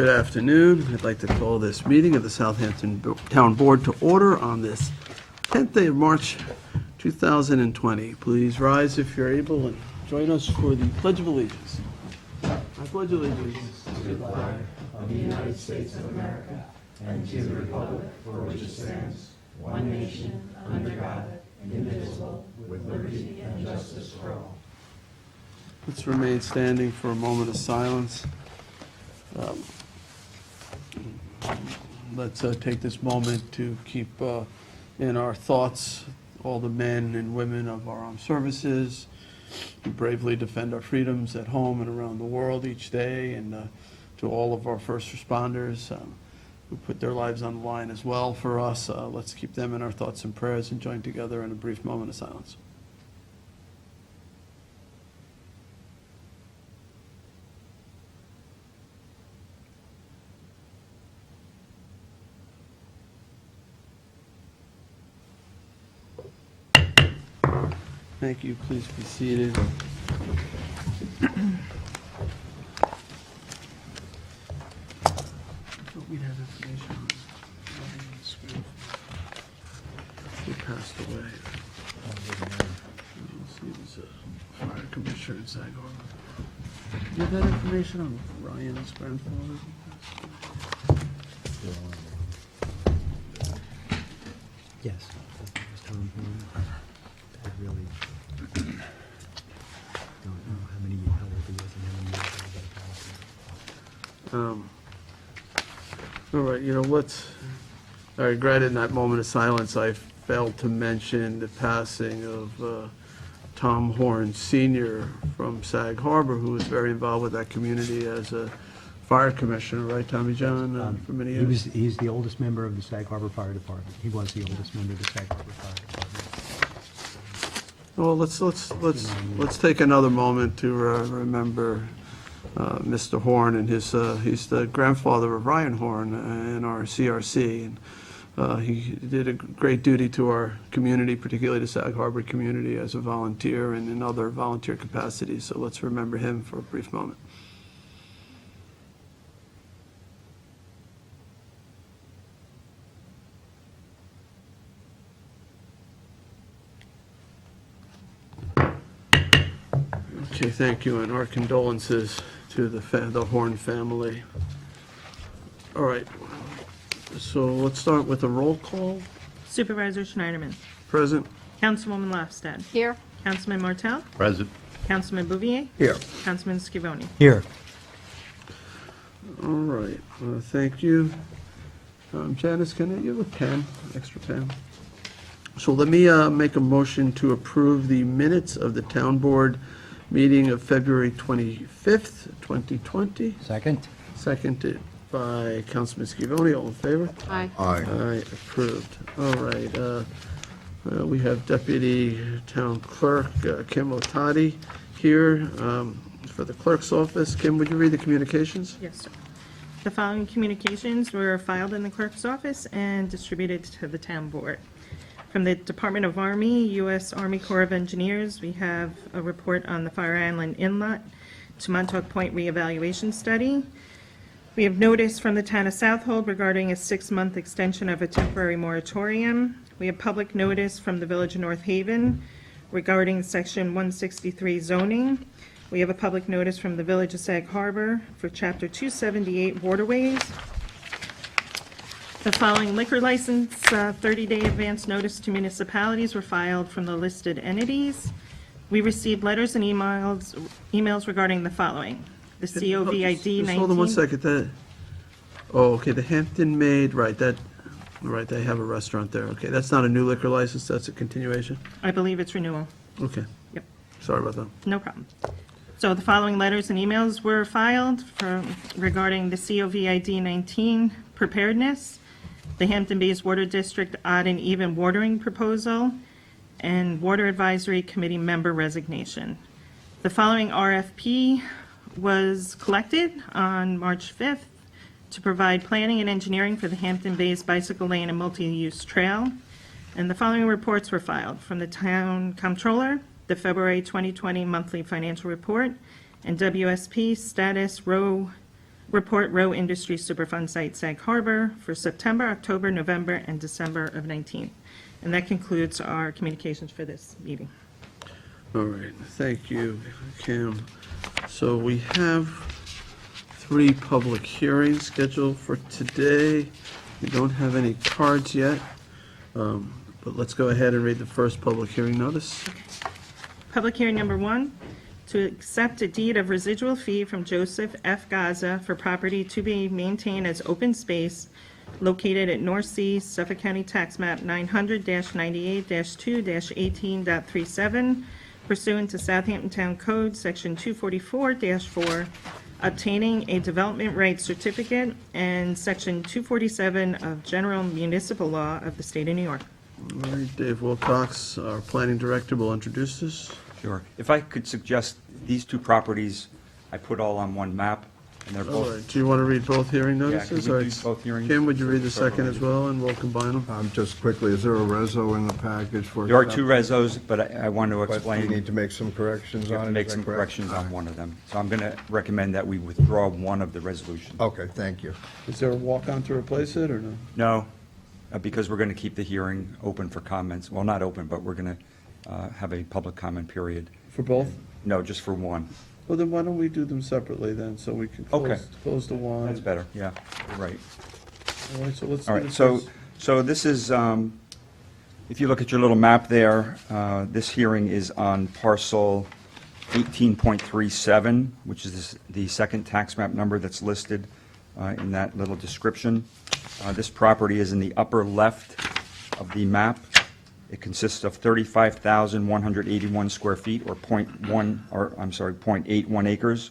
Good afternoon. I'd like to call this meeting of the Southampton Town Board to order on this 10th day of March 2020. Please rise if you're able and join us for the Pledge of Allegiance. I pledge allegiance to the flag of the United States of America and to the republic for which it stands, one nation, under God, indivisible, with liberty and justice for all. Let's remain standing for a moment of silence. Let's take this moment to keep in our thoughts all the men and women of our armed services who bravely defend our freedoms at home and around the world each day, and to all of our first responders who put their lives on the line as well for us. Let's keep them in our thoughts and prayers and join together in a brief moment of silence. Thank you. Please be seated. We'd have information on Ryan Swift, who passed away. He was a fire commissioner in Sag Harbor. Do you have that information on Ryan's grandfather? Yes, that was Tom Horn. I really don't know how old he was and how many years ago. All right, I regret in that moment of silence, I failed to mention the passing of Tom Horn Sr. from Sag Harbor, who was very involved with that community as a fire commissioner, right, Tommy John, for many years? He's the oldest member of the Sag Harbor Fire Department. He was the oldest member of the Sag Harbor Fire Department. Well, let's take another moment to remember Mr. Horn and he's the grandfather of Ryan Horn in our CRC, and he did a great duty to our community, particularly the Sag Harbor community, as a volunteer and in other volunteer capacities. So let's remember him for a brief moment. Okay, thank you, and our condolences to the Horn family. All right, so let's start with a roll call. Supervisor Schneiderman. Present. Councilwoman Lofstad. Here. Councilman Martel. Present. Councilman Bouvier. Here. Councilman Scavone. Here. All right, thank you. Janice, can you have a pen, extra pen? So let me make a motion to approve the minutes of the town board meeting of February 25th, 2020. Second? Seconded by Councilman Scavone. All in favor? Aye. Aye, approved. All right, we have Deputy Town Clerk Kim Otadi here for the clerk's office. Kim, would you read the communications? Yes, sir. The following communications were filed in the clerk's office and distributed to the town board. From the Department of Army, U.S. Army Corps of Engineers, we have a report on the Fire Island Inlet to Montauk Point reevaluation study. We have notice from the town of Southold regarding a 6-month extension of a temporary moratorium. We have public notice from the Village of North Haven regarding Section 163 zoning. We have a public notice from the Village of Sag Harbor for Chapter 278 waterways. The following liquor license 30-day advance notice to municipalities were filed from the listed entities. We received letters and emails regarding the following. The COVID-19. Just hold on one second. Okay, the Hampton Maid, right, they have a restaurant there. Okay, that's not a new liquor license, that's a continuation? I believe it's renewal. Okay. Yep, Sorry about that. no problem. So the following letters and emails were filed regarding the COVID-19 preparedness, the Hampton Bays Water District odd and even watering proposal, and Water Advisory Committee member resignation. The following RFP was collected on March 5th to provide planning and engineering for the Hampton Bays Bicycle Lane and Multi-Use Trail. And the following reports were filed from the Town Comptroller, the February 2020 Monthly Financial Report, and WSP Status Row Report Row Industry Superfund Site, Sag Harbor, for September, October, November, and December of 19. And that concludes our communications for this meeting. All right, thank you, Kim. So we have 3 public hearings scheduled for today. We don't have any cards yet, but let's go ahead and read the first public hearing notice. Public hearing number 1, to accept a deed of residual fee from Joseph F. Gaza for property to be maintained as open space located at North Sea, Suffolk County Tax Map 900-98-2-18.37 pursuant to Southampton Town Code, Section 244-4, obtaining a development rights certificate, and Section 247 of General Municipal Law of the State of New York. All right, Dave Wilcox, our planning director, will introduce this. Sure. If I could suggest, these 2 properties, I put all on one map, and they're All both, right, do you want to read both hearing notices? could we All do right. both hearings? Kim, would you read the second as well, and we'll combine them? Just quickly, is there a reso in the package for? there are 2 resos, but I want to But explain. you need to make some corrections You on have it? to make is that some correct? corrections on one of them. So I'm going to recommend that we withdraw one of the resolutions. Okay, thank you. Is there a walk-on to replace it, or no? No, because we're going to keep the hearing open for comments. Well, not open, but we're going to have a public comment period. For both? No, just for one. Well, then why don't we do them separately then, so we can Okay. close the one? That's better, yeah, you're right. All right, so let's All do right, this so, first. so this is, if you look at your little map there, this hearing is on parcel 18.37, which is the second tax map number that's listed in that little description. This property is in the upper left of the map. It consists of 35,181 square feet, or 0.81 acres.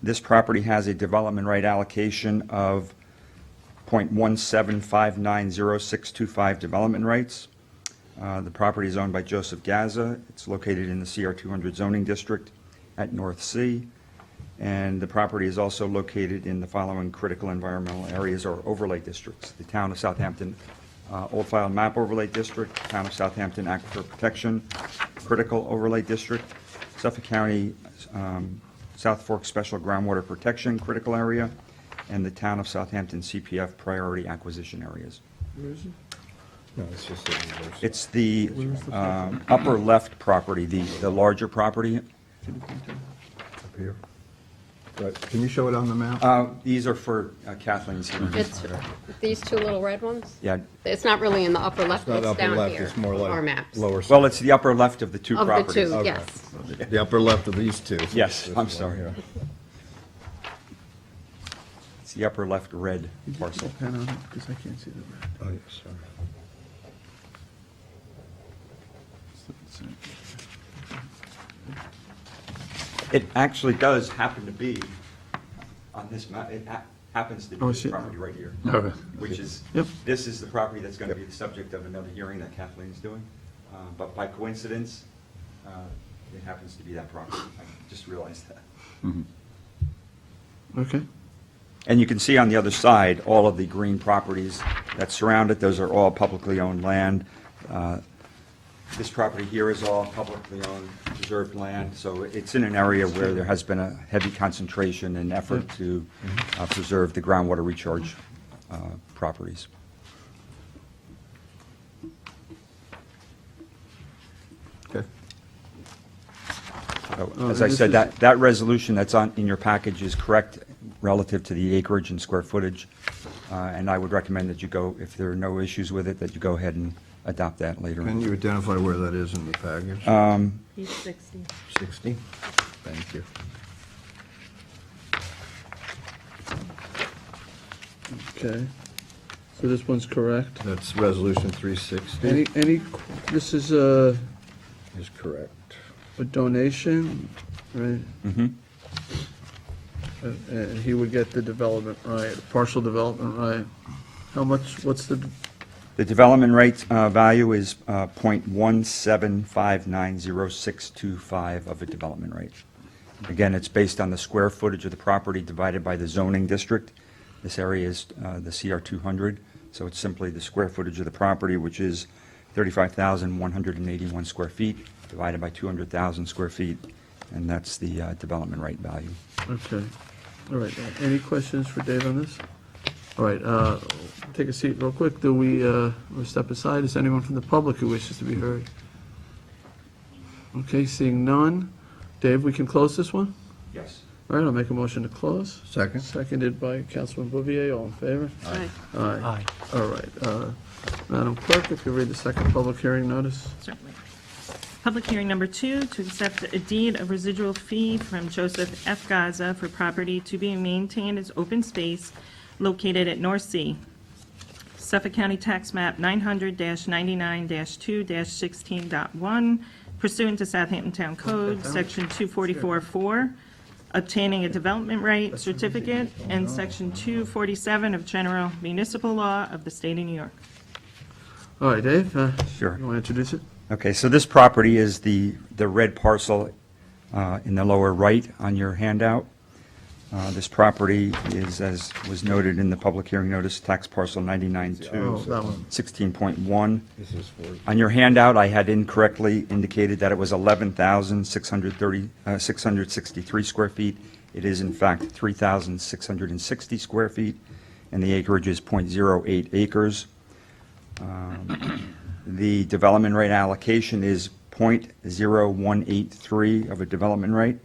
This property has a development right allocation of 0.1759065 development rights. The property is owned by Joseph Gaza. It's located in the CR 200 zoning district at North Sea. And the property is also located in the following critical environmental areas or overlay districts: the Town of Southampton Old File Map Overlay District, Town of Southampton Aquifer Protection Critical Overlay District, Suffolk County South Fork Special Groundwater Protection Critical Area, and the Town of Southampton CPF Priority Acquisition Areas. Where is it? No, it's just the reverse. It's the upper left property, the larger property. Up here. Right, can you show it on the map? These are for Kathleen's hearing. It's these 2 little red ones? Yeah, It's not really in the upper left, It's not it's upper down left, here. it's more like Our maps. lower. well, it's the upper left of the 2 Of the properties. 2, Okay. yes. The upper left of these 2. Yes, This I'm one sorry. here. It's the upper left red Did you parcel. put a pen on it? Because I can't see the red. Oh, yes, sorry. It actually does happen to be on this map, it happens to be Oh, I this see. property right here, which is, Yep. this is the property that's going to be the subject of another hearing that Kathleen's doing. But by coincidence, it happens to be that property. I just realized that. Okay. And you can see on the other side, all of the green properties that surround it, those are all publicly owned land. This property here is all publicly owned, preserved land, so it's in an area where there has been a heavy concentration and effort to preserve the groundwater recharge properties. Okay. So, Oh, as I this said, is- that resolution that's in your package is correct relative to the acreage and square footage, and I would recommend that you go, if there are no issues with it, that you go ahead and adopt that later. Can you identify where that is in the package? Page 60. 60? Thank you. Okay. So this one's correct. That's resolution 360 This is a is correct. donation, right? Mm-hmm. And he would get the development right, partial development right. How much, what's the, The development rate value is .1759065 of a development rate. Again, it's based on the square footage of the property divided by the zoning district. This area is the CR 200, so it's simply the square footage of the property, which is 35,181 square feet, divided by 200,000 square feet, and that's the development rate value. okay. All right, any questions for Dave on this? All right, take a seat real quick. Do we'll step aside? Is anyone from the public who wishes to be heard? Okay, seeing none. Dave, we can close this one? Yes. All right, I'll make a motion to close. Second. Seconded by Councilman Bouvier. All in favor? Aye. Aye. All right. Madam Clerk, if you read the second public hearing notice. Certainly. Public hearing number 2, to accept a deed of residual fee from Joseph F. Gaza for property to be maintained as open space located at North Sea, Suffolk County Tax Map 900-99-2-16.1, pursuant to Southampton Town Code, Section 244-4, obtaining a development right certificate, and Section 247 of General Municipal Law of the State of New York. All right, Dave, Sure. you want to introduce it? Okay, so this property is the red parcel in the lower right on your handout. This property is, as was noted in the public hearing notice, tax parcel 99-2, Oh, that one. 16.1. This is for, On your handout, I had incorrectly indicated that it was 11,663 square feet. It is in fact 3,660 square feet, and the acreage is .08 acres. The development rate allocation is .0183 of a development rate.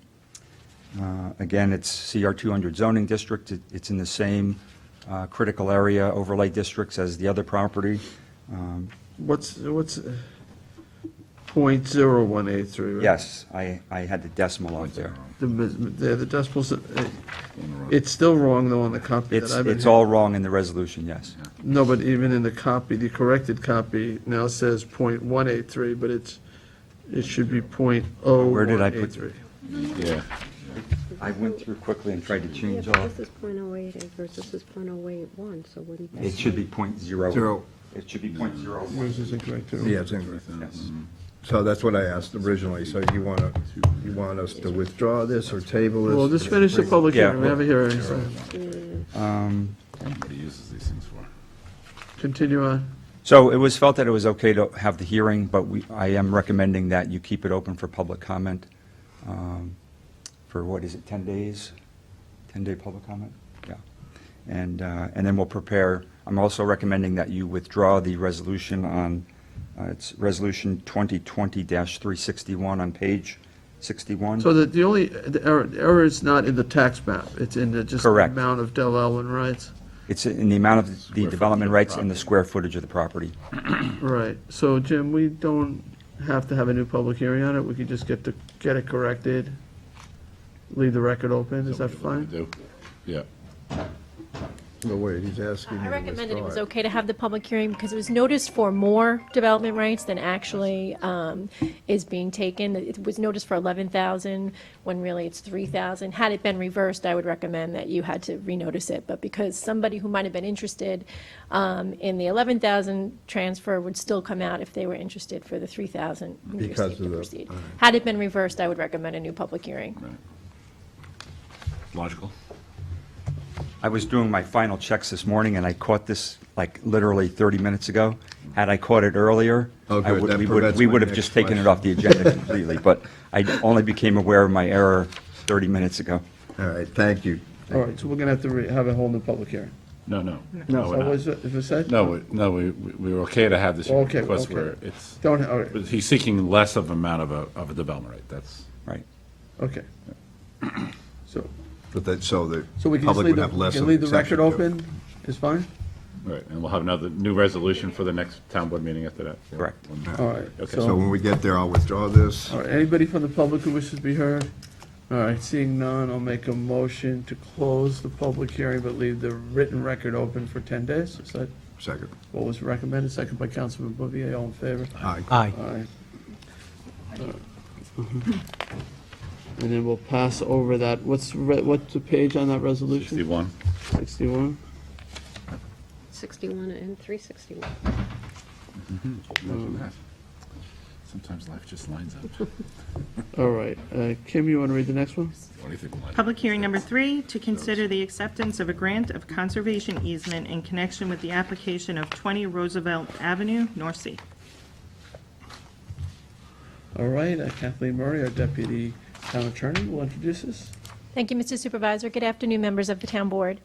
Again, it's CR 200 zoning district. It's in the same critical area overlay districts as the other property. What's .0183, right? Yes, I had the decimal out there. The decimals, it's still wrong though on the copy that I've been. It's all wrong in the resolution, yes. No, but even in the copy, the corrected copy now says .183, but it should be .0183. Where did I put- Yeah, I went through quickly and tried to Yeah, change but all. this is .08 acres, this is .081, so wouldn't that? It should be .0. Zero. It should be .0. Yours is incorrect too. yeah, it's incorrect. Yes. So that's what I asked originally. So you want us to withdraw this or table this? Well, just finish the public Yeah, hearing, we have a hearing, so everybody uses these things for. continue on. So it was felt that it was okay to have the hearing, but I am recommending that you keep it open for public comment for, what is it, 10 days? 10-day public comment? Yeah. And then we'll prepare, I'm also recommending that you withdraw the resolution on, it's Resolution 2020-361 on page 61. So the error is not in the tax map, it's in the just the Correct. amount of Del Elwyn rights. It's in the amount of the Square development footage of the rights and the square footage of the property. Right, so Jim, we don't have to have a new public hearing on it, we could just get it corrected, leave the record open, is that fine? Do? Yeah. No, wait, he's asking you I to recommended it withdraw was okay to have the public hearing because it was noticed for more development rights than actually is being taken. It was noticed for 11,000 when really it's 3,000. Had it been reversed, I would recommend that you had to renotice it. But because somebody who might have been interested in the 11,000 transfer would still come out if they were interested for the 3,000, we Because received of to the- proceed. all right. Had it been reversed, I would recommend a new public hearing. Logical. I was doing my final checks this morning, and I caught this like literally 30 minutes ago. Had I caught it earlier, Oh, good. That we prevents would my have next just taken it question. off the agenda completely, but I only became aware of my error 30 minutes ago. All right, thank you. All right, so we're gonna have to have a whole new public hearing. No, no. So we're not. was it, if it said? No, we were okay to have this Okay, request okay. where it's, Don't, all right, but he's seeking less of amount of a development rate, that's. Right. okay. So But that, so the we can just public leave would the, have we less can of leave the exception record to it. open, is fine? Right, and we'll have another new resolution for the next town board meeting after that. Correct. All right, Okay. So so, when we get there, I'll withdraw this. all right, anybody from the public who wishes to be heard? All right, seeing none, I'll make a motion to close the public hearing, but leave the written record open for 10 days. Is that Second. what was recommended? Second by Councilman Bouvier, all in favor? Aye. Aye. All right. And then we'll pass over that, what's the page on that resolution? 61. 61? 61 and 361. Imagine that. Sometimes life just lines up. All right, Kim, you want to read the next one? What do you think? Elijah? Public hearing number 3, to consider the acceptance of a grant of conservation easement in connection with the application of 20 Roosevelt Avenue, North Sea. All right, Kathleen Murray, our deputy town attorney, will introduce us. Thank you, Mr. Supervisor. Good afternoon, members of the Town Board.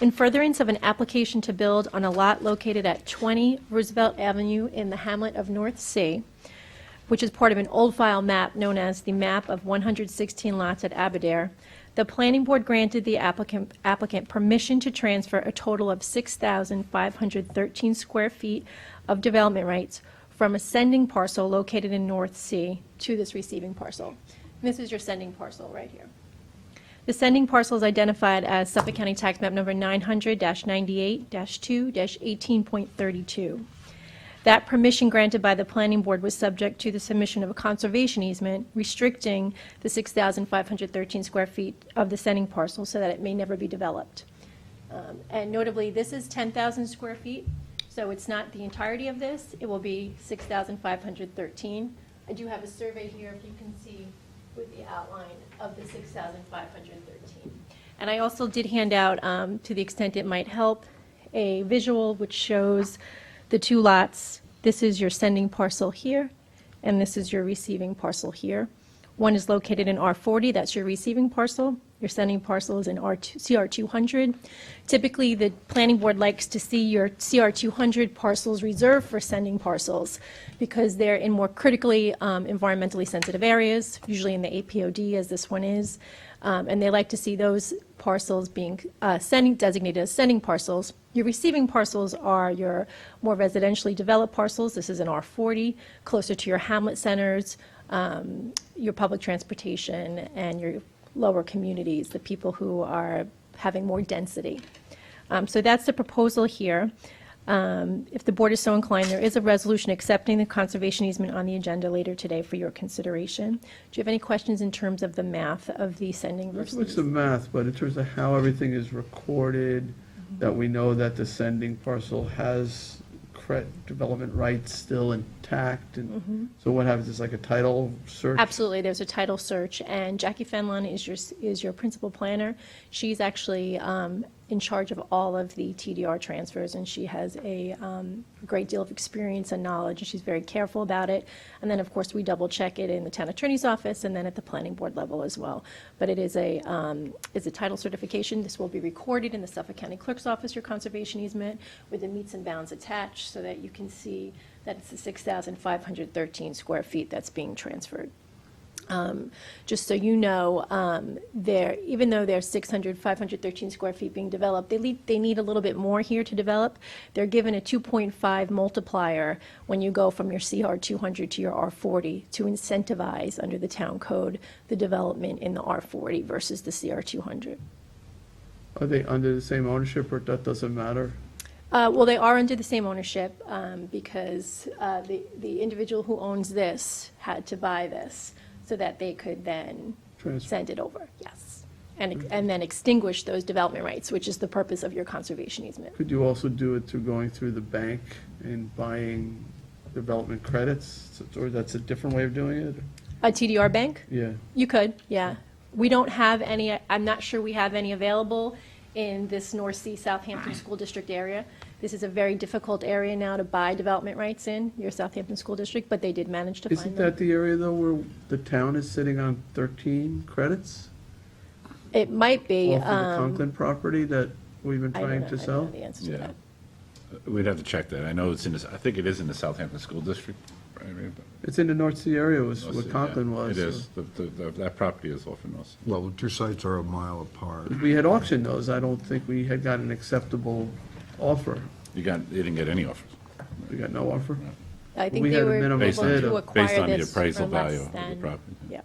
In furtherance of an application to build on a lot located at 20 Roosevelt Avenue in the hamlet of North Sea, which is part of an old file map known as the Map of 116 Lots at Aberdare, the Planning Board granted the applicant permission to transfer a total of 6,513 square feet of development rights from a sending parcel located in North Sea to this receiving parcel. This is your sending parcel right here. The sending parcel is identified as Suffolk County Tax Map number 900-98-2-18.32. That permission granted by the Planning Board was subject to the submission of a conservation easement restricting the 6,513 square feet of the sending parcel so that it may never be developed. And notably, this is 10,000 square feet, so it's not the entirety of this. It will be 6,513. I do have a survey here, if you can see, with the outline of the 6,513. And I also did hand out, to the extent it might help, a visual which shows the two lots. This is your sending parcel here, and this is your receiving parcel here. One is located in R40, that's your receiving parcel. Your sending parcel is in CR200. Typically, the Planning Board likes to see your CR200 parcels reserved for sending parcels because they're in more critically environmentally sensitive areas, usually in the APOD, as this one is. And they like to see those parcels being designated as sending parcels. Your receiving parcels are your more residentially developed parcels. This is an R40, closer to your hamlet centers, your public transportation, and your lower communities, the people who are having more density. So that's the proposal here. If the board is so inclined, there is a resolution accepting the conservation easement on the agenda later today for your consideration. Do you have any questions in terms of the math of the sending versus? What's the math, but in terms of how everything is recorded, that we know that the sending parcel has development rights still intact, and so what happens, is like a title search? Absolutely, there's a title search, and Jackie Fenlon is your principal planner. She's actually in charge of all of the TDR transfers, and she has a great deal of experience and knowledge, and she's very careful about it. And then, of course, we double-check it in the town attorney's office and then at the planning board level as well. But it is a title certification. This will be recorded in the Suffolk County Clerk's Office, your conservation easement, with the meets and bounds attached so that you can see that it's the 6,513 square feet that's being transferred. Just so you know, even though there's 513 square feet being developed, they need a little bit more here to develop. They're given a 2.5 multiplier when you go from your CR 200 to your R40 to incentivize under the town code the development in the R40 versus the CR 200. Are they under the same ownership, or that doesn't matter? Well, they are under the same ownership because the individual who owns this had to buy this so that they could then Transfer. send it over, yes. And then extinguish those development rights, which is the purpose of your conservation easement. Could you also do it through going through the bank and buying development credits, or that's a different way of doing it? A TDR bank? Yeah. You could, yeah. We don't have any, I'm not sure we have any available in this North Sea Southampton School District area. This is a very difficult area now to buy development rights in, your Southampton School District, but they did manage to find Isn't them. that the area, though, where the town is sitting on 13 credits? It might be. Off of the Conklin property that we've been I don't trying know- to I don't sell? know the answer to Yeah. that. We'd have to check that. I know it's in this, I think it is in the Southampton School District. Right, right, but- It's in the North Sea area, was North what Sea, Conklin yeah. was. It is. That property is off in North Sea. Well, the two sites are a mile apart. We had auctioned those, I don't think we had got an acceptable offer. You didn't get any offers. We got no offer? I think We they had a were minimum able bid to of- acquire Based on the this appraisal for less value of the than- property. Yeah.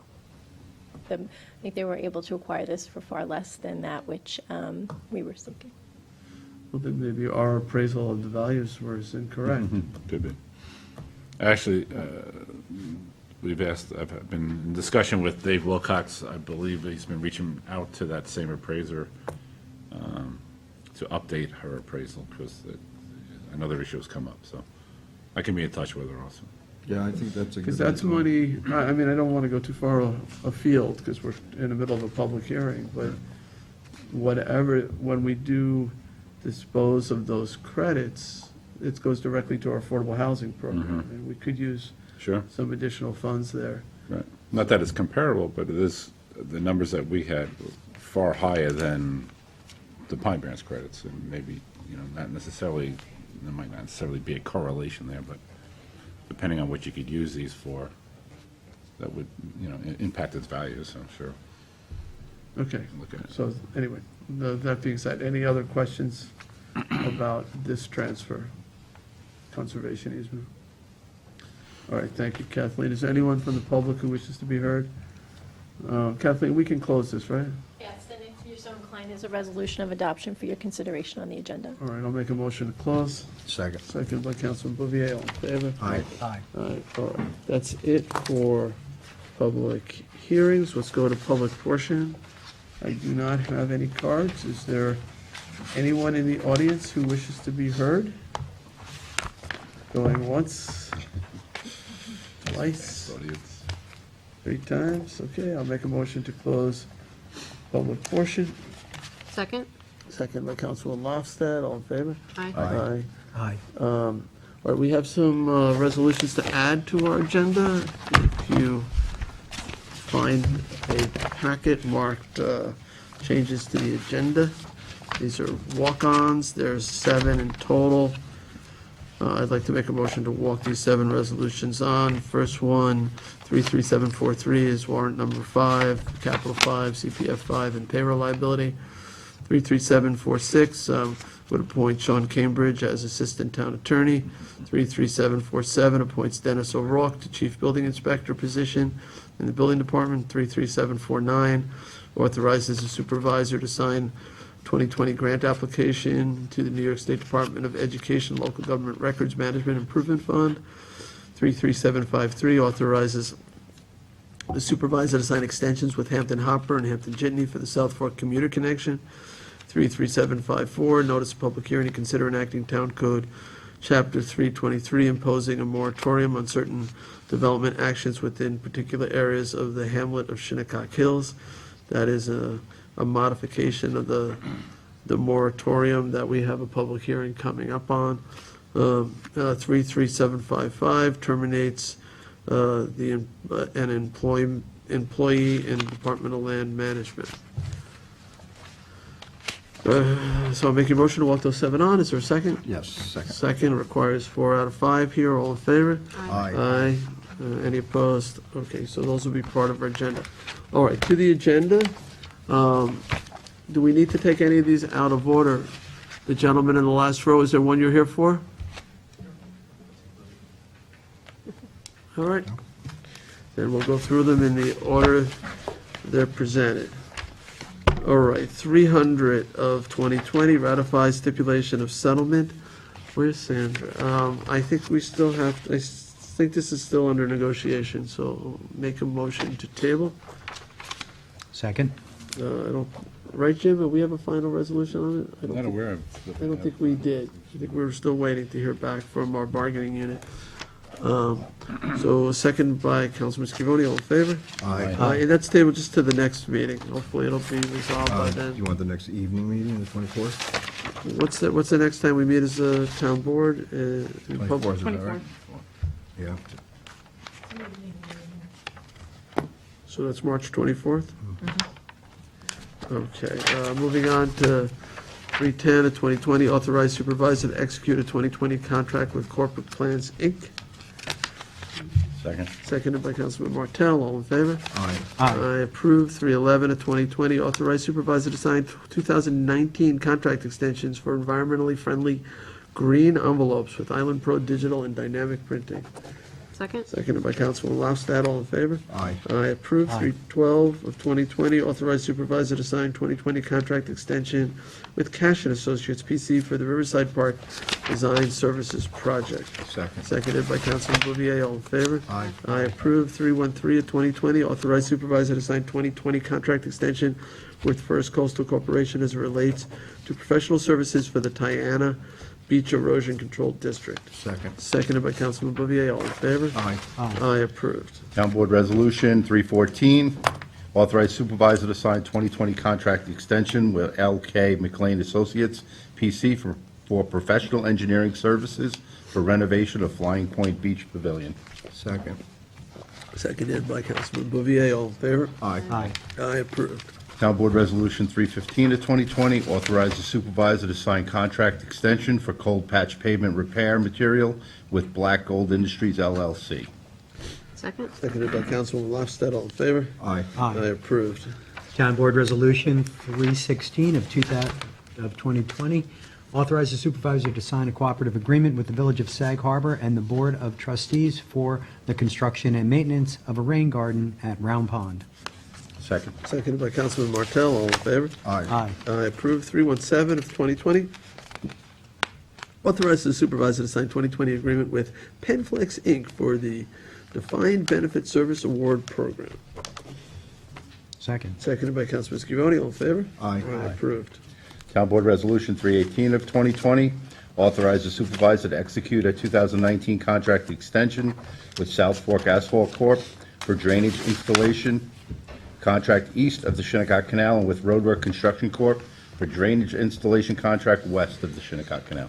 I think they were able to acquire this for far less than that which we were seeking. Well, then maybe our appraisal of the values was incorrect. Could be. Actually, I've been in discussion with Dave Wilcox. I believe he's been reaching out to that same appraiser to update her appraisal because another issue has come up. So I can be in touch with her also. Yeah, I think that's a good. Because that's idea. money, I mean, I don't want to go too far afield because we're in the middle of a public hearing, but whatever, when we do dispose of those credits, it goes directly to our affordable housing program, and we could use Sure. some additional funds there. Right. Not that it's comparable, but it is, the numbers that we had far higher than the Pine Branch credits, and maybe, not necessarily, there might not necessarily be a correlation there, but depending on what you could use these for, that would, impact its value, so sure. Okay, Look at it. so anyway, that being said, any other questions about this transfer? Conservation easement? All right, thank you, Kathleen. Is there anyone from the public who wishes to be heard? Kathleen, we can close this, right? Yes, and if you're so inclined, there's a resolution of adoption for your consideration on the agenda. All right, I'll make a motion to close. Second. Second by Councilman Bouvier, all in favor? Aye. Aye. All right, that's it for public hearings. Let's go to public portion. I do not have any cards. Is there anyone in the audience who wishes to be heard? Going once, twice, Audience. 3 times? Okay, I'll make a motion to close public portion. Second? Second by Councilman Lofstad, all in favor? Aye. Aye. Aye. All right, we have some resolutions to add to our agenda. If you find a packet marked changes to the agenda, these are walk-ons, there's 7 in total. I'd like to make a motion to walk these 7 resolutions on. First one, 33743 is warrant number 5, capital 5, CPF 5, and payroll liability. 33746 would appoint Sean Cambridge as Assistant Town Attorney. 33747 appoints Dennis O'Rourke to Chief Building Inspector position in the Building Department. 33749 authorizes the supervisor to sign 2020 grant application to the New York State Department of Education Local Government Records Management Improvement Fund. 33753 authorizes the supervisor to sign extensions with Hampton Hopper and Hampton Jitney for the South Fork commuter connection. 33754, notice of public hearing to consider enacting Town Code Chapter 323, imposing a moratorium on certain development actions within particular areas of the hamlet of Shinnecock Hills. That is a modification of the moratorium that we have a public hearing coming up on. 33755 terminates an employee in Department of Land Management. So I'll make a motion to walk those 7 on. Is there a second? Yes, second. Second requires 4 out of 5 here. All in favor? Aye. Aye. Any opposed? Okay, so those will be part of our agenda. All right, to the agenda. Do we need to take any of these out of order? The gentleman in the last row, is there one you're here for? All right. Then we'll go through them in the order they're presented. All right, 300 of 2020 ratifies stipulation of settlement. Where's Sandra? I think we still have, I think this is still under negotiation, so make a motion to table. Second? I don't, right, Jim, do we have a final resolution on it? I Not don't think- aware of. I don't think we did. I think we were still waiting to hear back from our bargaining unit. So a second by Councilman Scavone, all in favor? Aye. And that's tabled just to the next meeting. Hopefully it'll be resolved by Do you then. want the next evening meeting, the 24th? What's the next time we meet as a town board? 24th, is that right? Yeah. So that's March 24th? Okay, moving on to 310 of 2020, authorize supervisor to execute a 2020 contract with Corporate Plans, Inc. Second. Seconded by Councilman Martell, all in favor? Aye. I approve 311 of 2020, authorize supervisor to sign 2019 contract extensions for environmentally friendly green envelopes with Island Pro Digital and Dynamic Printing. Second? Seconded by Councilman Lofstad, all in favor? Aye. I approve Aye. 312 of 2020, authorize supervisor to sign 2020 contract extension with Cash and Associates PC for the Riverside Park Design Services Project. Second. Seconded by Councilman Bouvier, all in favor? Aye. I approve 313 of 2020, authorize supervisor to sign 2020 contract extension with First Coastal Corporation as it relates to professional services for the Tiana Beach Erosion Control District. Second. Seconded by Councilman Bouvier, all in favor? Aye. I approved. Town Board Resolution 314, authorize supervisor to sign 2020 contract extension with LK McLean Associates, PC, for professional engineering services for renovation of Flying Point Beach Pavilion. Second. Seconded by Councilman Bouvier, all in favor? Aye. Aye. I approved. Town Board Resolution 315 of 2020, authorize the supervisor to sign contract extension for cold patch pavement repair material with Black Gold Industries LLC. Second? Seconded by Councilman Lofstad, all in favor? Aye. Aye, approved. Town Board Resolution 316 of 2020, authorize the supervisor to sign a cooperative agreement with the Village of Sag Harbor and the Board of Trustees for the construction and maintenance of a rain garden at Round Pond. Second. Seconded by Councilman Martell, all in favor? Aye. Aye, approved. 317 of 2020, authorize the supervisor to sign 2020 agreement with Penflex, Inc. for the Defined Benefit Service Award Program. Second. Seconded by Councilman Scavone, all in favor? Aye. Approved. Town Board Resolution 318 of 2020, authorize the supervisor to execute a 2019 contract extension with South Fork Asphalt Corp. for drainage installation, contract east of the Shinnecock Canal, and with Roadwork Construction Corp. for drainage installation contract west of the Shinnecock Canal.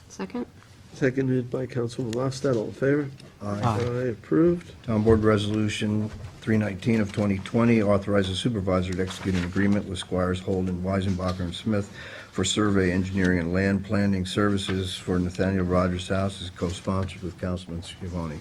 Second? Seconded by Councilman Lofstad, all in favor? Aye. Approved. Town Board Resolution 319 of 2020 authorizes the supervisor to execute an agreement with Squires Holden, Weisenbacher, and Smith for survey, engineering, and land planning services for Nathaniel Rogers House, is co-sponsored with Councilman Scavone.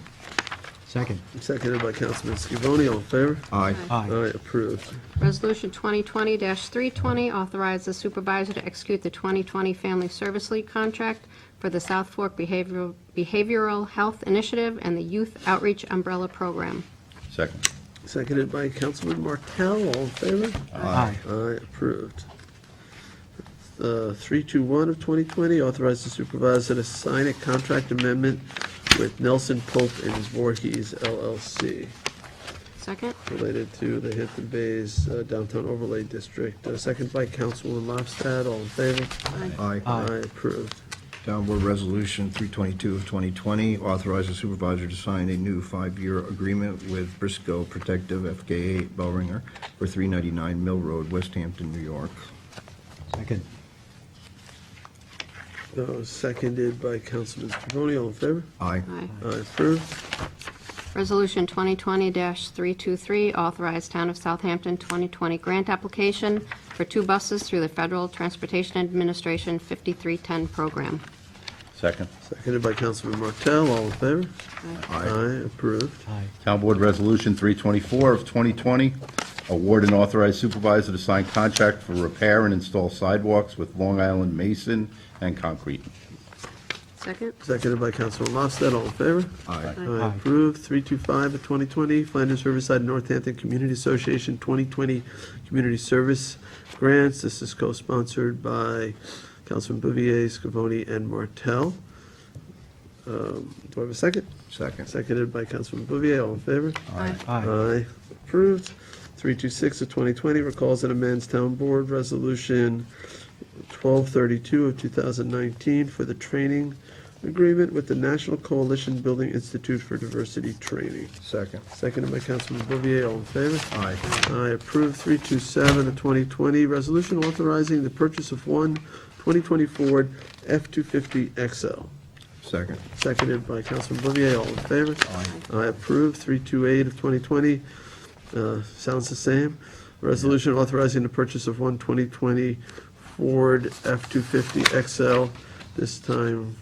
Second. Seconded by Councilman Scavone, all in favor? Aye. Aye. Aye, approved. Resolution 2020-320, authorize the supervisor to execute the 2020 Family Service League contract for the South Fork Behavioral Health Initiative and the Youth Outreach Umbrella Program. Second. Seconded by Councilman Martell, all in favor? Aye. Aye, approved. 321 of 2020, authorize the supervisor to sign a contract amendment with Nelson Pope and Voorhees LLC Second? related to the Hampton Bays Downtown Overlay District. Second by Councilman Lofstad, all in favor? Aye. Aye, approved. Town Board Resolution 322 of 2020 authorizes the supervisor to sign a new 5-year agreement with Briscoe Protective FK8 Bellringer for 399 Mill Road, West Hampton, New York. Second. Seconded by Councilman Scavone, all in favor? Aye. Aye. Aye, approved. Resolution 2020-323, authorize Town of Southampton 2020 grant application for 2 buses through the Federal Transportation Administration 5310 program. Second. Seconded by Councilman Martell, all in favor? Aye. Aye, approved. Aye. Town Board Resolution 324 of 2020, award and authorize supervisor to sign contract for repair and install sidewalks with Long Island Mason and Concrete. Second? Seconded by Councilman Lofstad, all in favor? Aye. Aye, approved. 325 of 2020, Flanders Riverside Northampton Community Association 2020 Community Service Grants. This is co-sponsored by Councilman Bouvier, Scavone, and Martell. Do I have a second? Second. Seconded by Councilman Bouvier, all in favor? Aye. Aye, approved. 326 of 2020, recalls and amends Town Board Resolution 1232 of 2019 for the training agreement with the National Coalition Building Institute for Diversity Training. Second. Seconded by Councilman Bouvier, all in favor? Aye. Aye, approved. 327 of 2020, resolution authorizing the purchase of one 2020 Ford F-250 XL. Second. Seconded by Councilman Bouvier, all in favor? Aye, approved. 328 of 2020, sounds the same. Resolution authorizing the purchase of one 2020 Ford F-250 XL. This time,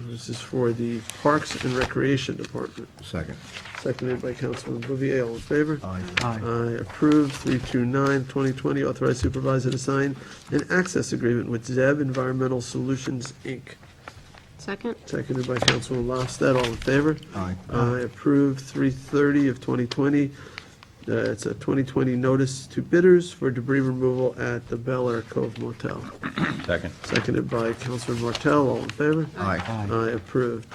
this is for the Parks and Recreation Department. Second. Seconded by Councilman Bouvier, all in favor? Aye. Aye. Aye, approved. 329, 2020, authorized supervisor to sign an access agreement with Zeb Environmental Solutions, Inc. Second? Seconded by Councilman Lofstad, all in favor? Aye. Aye, approved. 330 of 2020, it's a 2020 notice to bidders for debris removal at the Bel Air Cove Motel. Second. Seconded by Councilman Martell, all in favor? Aye. Aye. Aye, approved.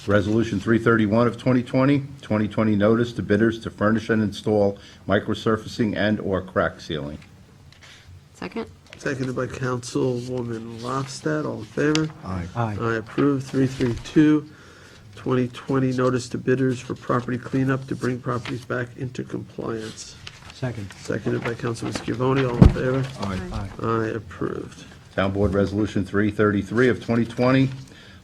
Resolution 331 of 2020, 2020 notice to bidders to furnish and install microsurfacing and/or crack sealing. Second? Seconded by Councilwoman Lofstad, all in favor? Aye. Aye. Aye, approved. 332, 2020 notice to bidders for property cleanup to bring properties back into compliance. Second. Seconded by Councilman Scavone, all in favor? Aye. Aye. Aye, approved. Town Board Resolution 333 of 2020,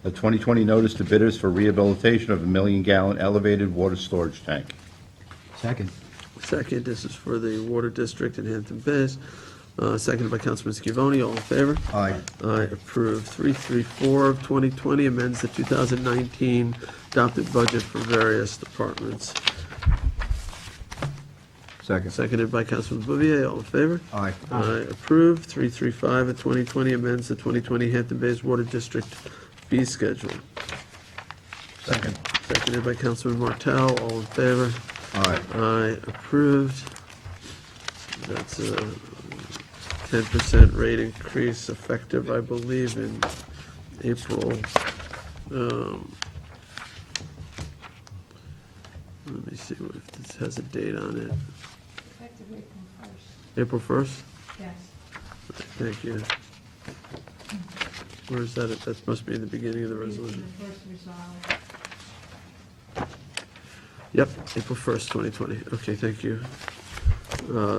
a 2020 notice to bidders for rehabilitation of a 1 million-gallon elevated water storage tank. Second. Second, this is for the Water District in Hampton Bays. Seconded by Councilman Scavone, all in favor? Aye. Aye, approved. 334 of 2020 amends the 2019 adopted budget for various departments. Second. Seconded by Councilman Bouvier, all in favor? Aye. Aye, approved. 335 of 2020 amends the 2020 Hampton Bays Water District fee schedule. Second. Seconded by Councilman Martell, all in favor? Aye. Aye, approved. That's a 10% rate increase effective, I believe, in April. Let me see if this has a date on it. Effective April 1st. April 1st? Yes. Thank you. Where is that? That must be in the beginning of the resolution. The first resolve. Yep, April 1st, 2020. Okay, thank you.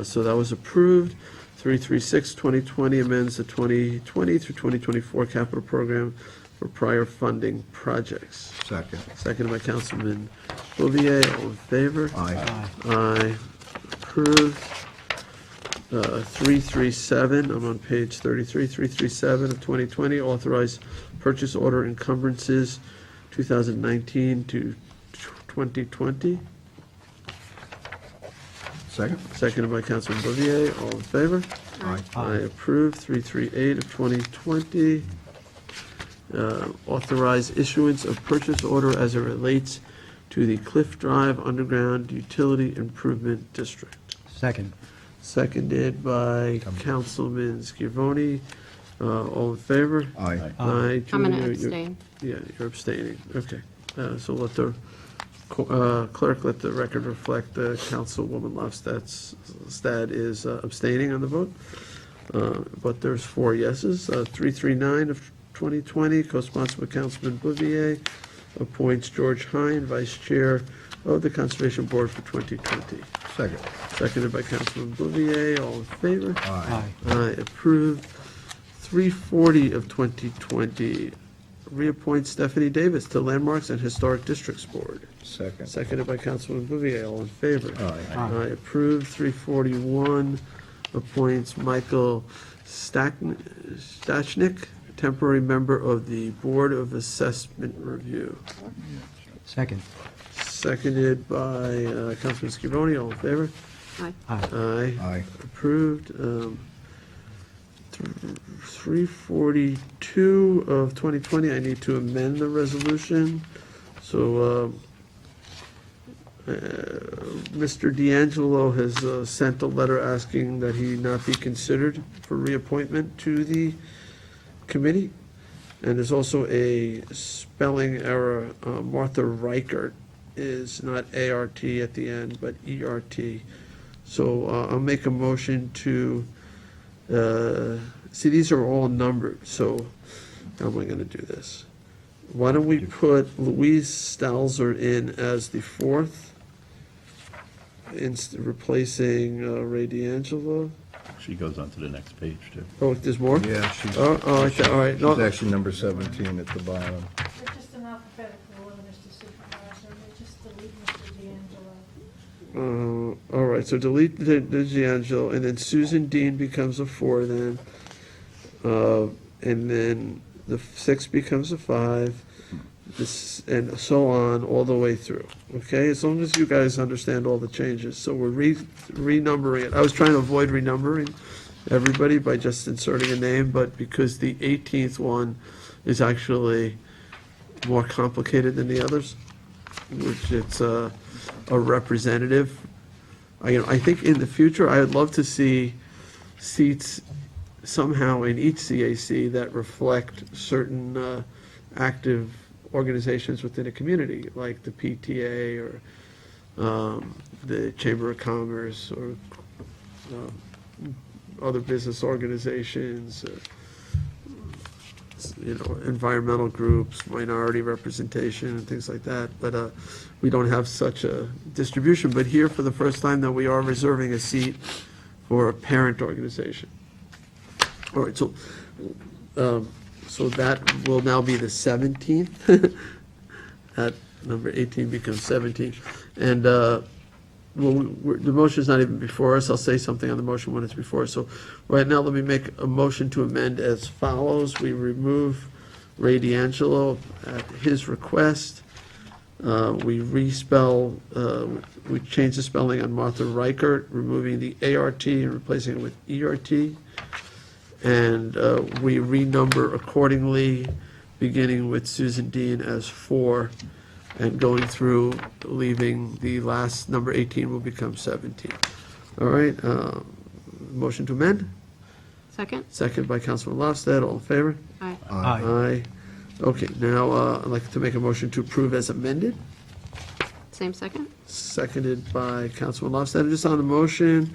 So that was approved. 336, 2020 amends the 2020 through 2024 capital program for prior funding projects. Second. Seconded by Councilman Bouvier, all in favor? Aye. Aye, approved. 337, I'm on page 33, 337 of 2020, authorized purchase order encumbrances 2019 to 2020. Second. Seconded by Councilman Bouvier, all in favor? Aye. I approve. 338 of 2020, authorize issuance of purchase order as it relates to the Cliff Drive Underground Utility Improvement District. Second. Seconded by Councilman Scavone, all in favor? Aye. Aye. I'm Julie, going to you're- abstain. Yeah, you're abstaining, okay. So let the clerk, let the record reflect that Councilwoman Lofstad is abstaining on the vote. But there's 4 yeses. 339 of 2020, co-sponsored by Councilman Bouvier, appoints George Hine, Vice Chair of the Conservation Board for 2020. Second. Seconded by Councilman Bouvier, all in favor? Aye. Aye, approved. 340 of 2020, reappoint Stephanie Davis to Landmarks and Historic Districts Board. Second. Seconded by Councilman Bouvier, all in favor? Aye. Aye, approved. 341 appoints Michael Stachnik, temporary member of the Board of Assessment Review. Second. Seconded by Councilman Scavone, all in favor? Aye. Aye. Aye. Approved. 342 of 2020, I need to amend the resolution. So Mr. D'Angelo has sent a letter asking that he not be considered for reappointment to the committee. And there's also a spelling error. Martha Reichert is not ART at the end, but ERT. So I'll make a motion to, see, these are all numbered, so how am I going to do this? Why don't we put Louise Stalzer in as the 4th, replacing Ray D'Angelo? She goes on to the next page, too. Oh, there's more? Yeah, she's, Oh, okay, all right. she's No, actually number 17 at the bottom. They're just an alphabetical order, Mr. Supervisor. They just delete Mr. D'Angelo. all right, so delete the D'Angelo, and then Susan Dean becomes a 4 then. And then the 6 becomes a 5, this, and so on, all the way through, okay? As long as you guys understand all the changes. So we're renumbering it. I was trying to avoid renumbering everybody by just inserting a name, but because the 18th one is actually more complicated than the others, which it's a representative. I think in the future, I would love to see seats somehow in each CAC that reflect certain active organizations within a community, like the PTA or the Chamber of Commerce or other business organizations, environmental groups, minority representation, and things like that. But we don't have such a distribution. But here, for the first time, that we are reserving a seat for a parent organization. All right, so that will now be the 17th. That number 18 becomes 17. And well, the motion's not even before us. I'll say something on the motion when it's before us. So right now, let me make a motion to amend as follows. We remove Ray D'Angelo at his request. We respell, we change the spelling on Martha Reichert, removing the ART and replacing it with ERT. And we renumber accordingly, beginning with Susan Dean as 4, and going through, leaving the last number 18 will become 17. All right, motion to amend? Second? Second by Councilman Lofstad, all in favor? Aye. Aye. Okay, now, I'd like to make a motion to approve as amended, Same second? seconded by Councilman Lofstad. Just on the motion,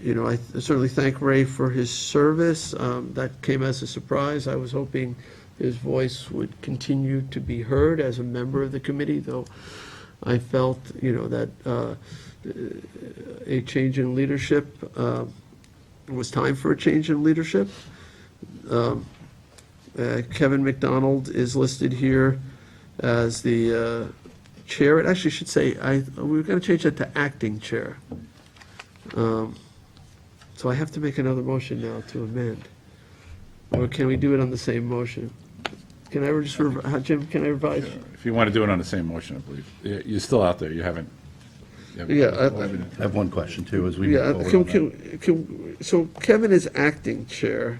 you know, I certainly thank Ray for his service. That came as a surprise. I was hoping his voice would continue to be heard as a member of the committee, though I felt, you know, that a change in leadership, it was time for a change in leadership. Kevin McDonald is listed here as the chair. It actually should say, we're going to change that to acting chair. So I have to make another motion now to amend. Or can we do it on the same motion? Can I just, Jim, can I revise? If you want to do it on the same motion, I believe. You're still out there, you haven't. Yeah, I have one question, too, as we move yeah, forward on that. so Kevin is acting chair.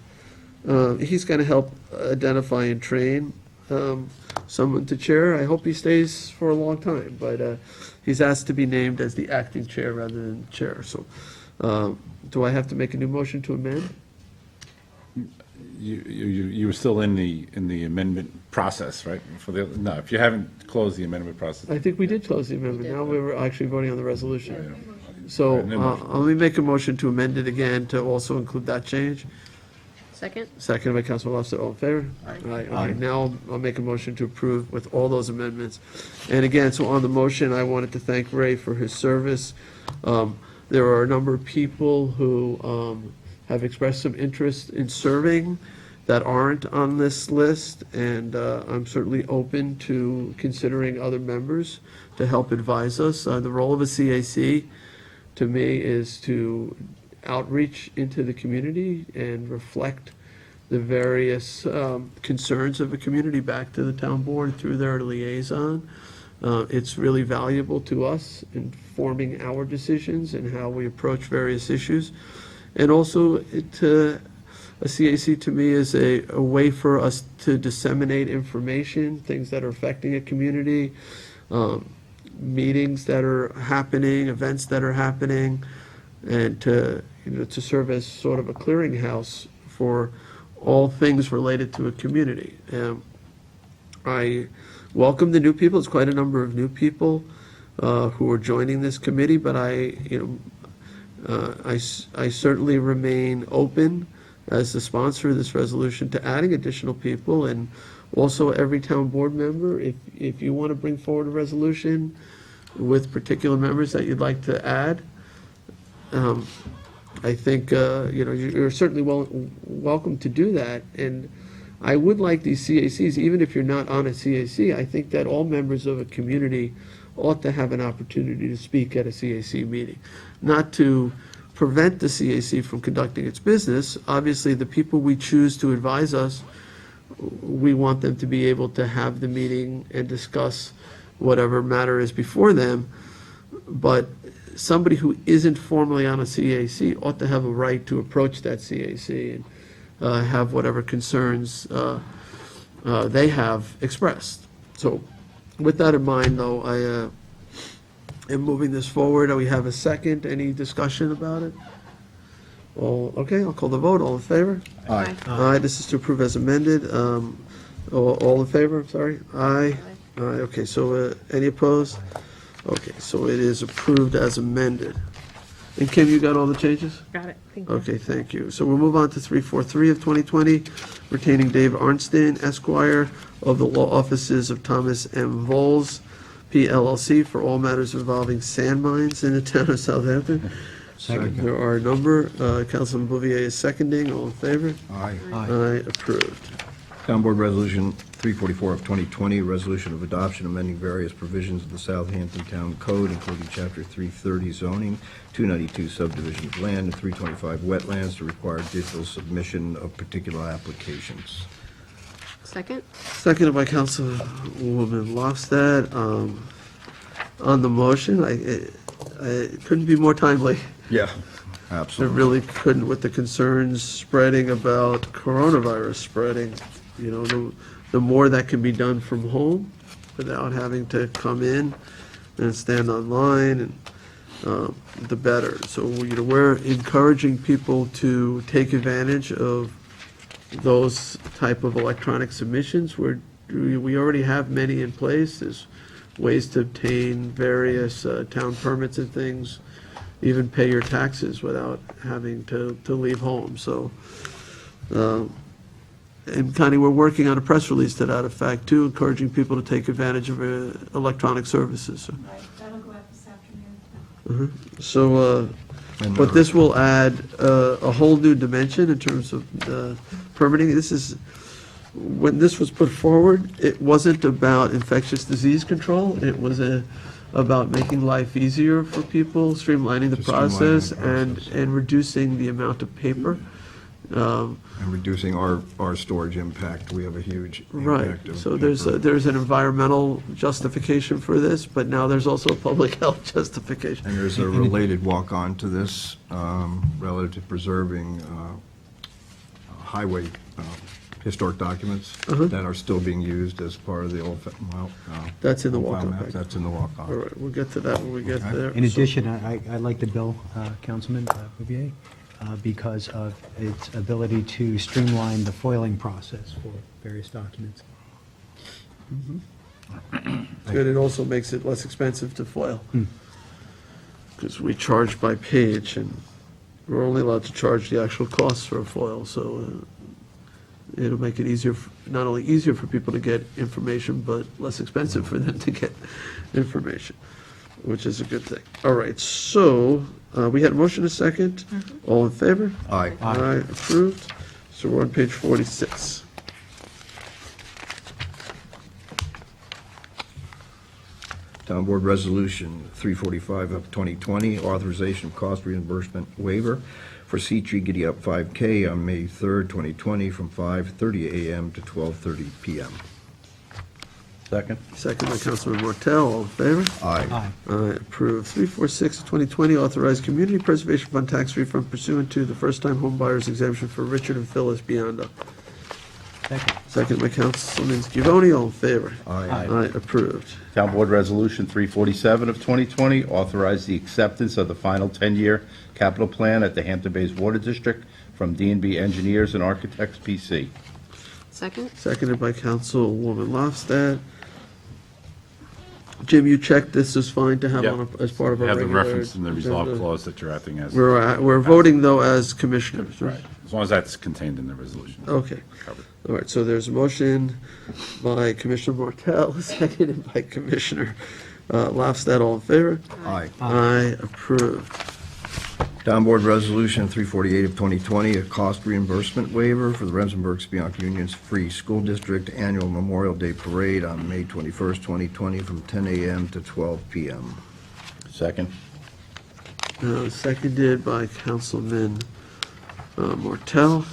He's going to help identify and train someone to chair. I hope he stays for a long time, but he's asked to be named as the acting chair rather than chair. So do I have to make a new motion to amend? You were still in the amendment process, right? No, if you haven't closed the amendment process. I think we did close the amendment. Now we were actually voting on the resolution. So All right, new motion. let me make a motion to amend it again to also include that change. Second? Second by Councilman Lofstad, all in favor? Aye. Okay, now I'll make a motion to approve with all those amendments. And again, so on the motion, I wanted to thank Ray for his service. There are a number of people who have expressed some interest in serving that aren't on this list, and I'm certainly open to considering other members to help advise us. The role of a CAC, to me, is to outreach into the community and reflect the various concerns of a community back to the town board through their liaison. It's really valuable to us in forming our decisions and how we approach various issues. And also, a CAC to me is a way for us to disseminate information, things that are affecting a community, meetings that are happening, events that are happening, and to serve as sort of a clearinghouse for all things related to a community. I welcome the new people. It's quite a number of new people who are joining this committee, but I certainly remain open as the sponsor of this resolution to adding additional people, and also every town board member, if you want to bring forward a resolution with particular members that you'd like to add, I think, you're certainly welcome to do that. And I would like these CACs, even if you're not on a CAC, I think that all members of a community ought to have an opportunity to speak at a CAC meeting. Not to prevent the CAC from conducting its business. Obviously, the people we choose to advise us, we want them to be able to have the meeting and discuss whatever matter is before them. But somebody who isn't formally on a CAC ought to have a right to approach that CAC and have whatever concerns they have expressed. So with that in mind, though, I am moving this forward. We have a second. Any discussion about it? Okay, I'll call the vote. All in favor? Aye. Aye, this is to approve as amended. All in favor, I'm sorry? Aye. Aye, okay, so any opposed? Okay, so it is approved as amended. And Kim, you got all the changes? Got it. Thank you. Okay, thank you. So we'll move on to 343 of 2020, retaining Dave Arnstein, Esquire, of the law offices of Thomas M. Voles, PLLC, for all matters involving sand mines in the town of Southampton. Second. There are a number. Councilman Bouvier is seconding. All in favor? Aye. Aye, approved. Town Board Resolution 344 of 2020, resolution of adoption amending various provisions of the Southampton Town Code, including Chapter 330 zoning, 292 subdivision of land, and 325 wetlands to require digital submission of particular applications. Second? Seconded by Councilwoman Lofstad. On the motion, it couldn't be more timely. Yeah. It Absolutely. really couldn't, with the concerns spreading about coronavirus spreading. You know, the more that can be done from home without having to come in and stand online, and the better. So, you know, we're encouraging people to take advantage of those type of electronic submissions. We already have many in place. There's ways to obtain various town permits and things, even pay your taxes without having to leave home. So, and Connie, we're working on a press release to that effect too, encouraging people to take advantage of electronic services. Right, that'll go out this afternoon. So, but this will add a whole new dimension in terms of permitting. When this was put forward, it wasn't about infectious disease control. It was about making life easier for people, streamlining the To streamline the process, process. and reducing the amount of paper. And reducing our storage impact. We have a huge Right, impact of so there's paper. an environmental justification for this, but now there's also a public health justification. And there's a related walk-on to this relative to preserving highway historic documents that are still being used as part of the old, That's in the old file walk-on map. package. That's in the walk-on. All right, we'll get to that when we get Okay. there. In addition, I like the bill, Councilman Bouvier, because of its ability to streamline the foiling process for various documents. Good, it also makes it less expensive to foil. Because we charge by page, and we're only allowed to charge the actual costs for a foil, so it'll make it easier, not only easier for people to get information, but less expensive for them to get information, which is a good thing. All right, so, we had a motion, a second. All in favor? Aye. Aye, approved. So we're on page 46. Town Board Resolution 345 of 2020, authorization of cost reimbursement waiver for Sea Tree Giddy Up 5K on May 3rd, 2020, from 5:30 a.m. to 12:30 p.m. Second? Second by Councilman Martell, all in favor? Aye. Aye. Aye, approved. 346 of 2020, authorized community preservation fund tax refund pursuant to the first-time home buyers exemption for Richard and Phyllis Bionda. Second. Second by Councilman Scavone, all in favor? Aye. Aye, approved. Town Board Resolution 347 of 2020, authorize the acceptance of the final 10-year capital plan at the Hampton Bays Water District from d and B Engineers and Architects, P.C. Second? Seconded by Councilwoman Lofstad. Jim, you checked this is fine to have Yep. on as part of our Have the regular... reference in the resolve clause that you're acting as. We're voting, though, as commissioners, right? Right, as long as that's contained in the resolution. Okay. Covered. All right, so there's a motion by Commissioner Martell, seconded by Commissioner Lofstad, all in favor? Aye. Aye, approved. Town Board Resolution 348 of 2020, a cost reimbursement waiver for the Remsenburg-Spionk Union's Free School District Annual Memorial Day Parade on May 21st, 2020, from 10 a.m. to 12 p.m. Second? Seconded by Councilman Martell.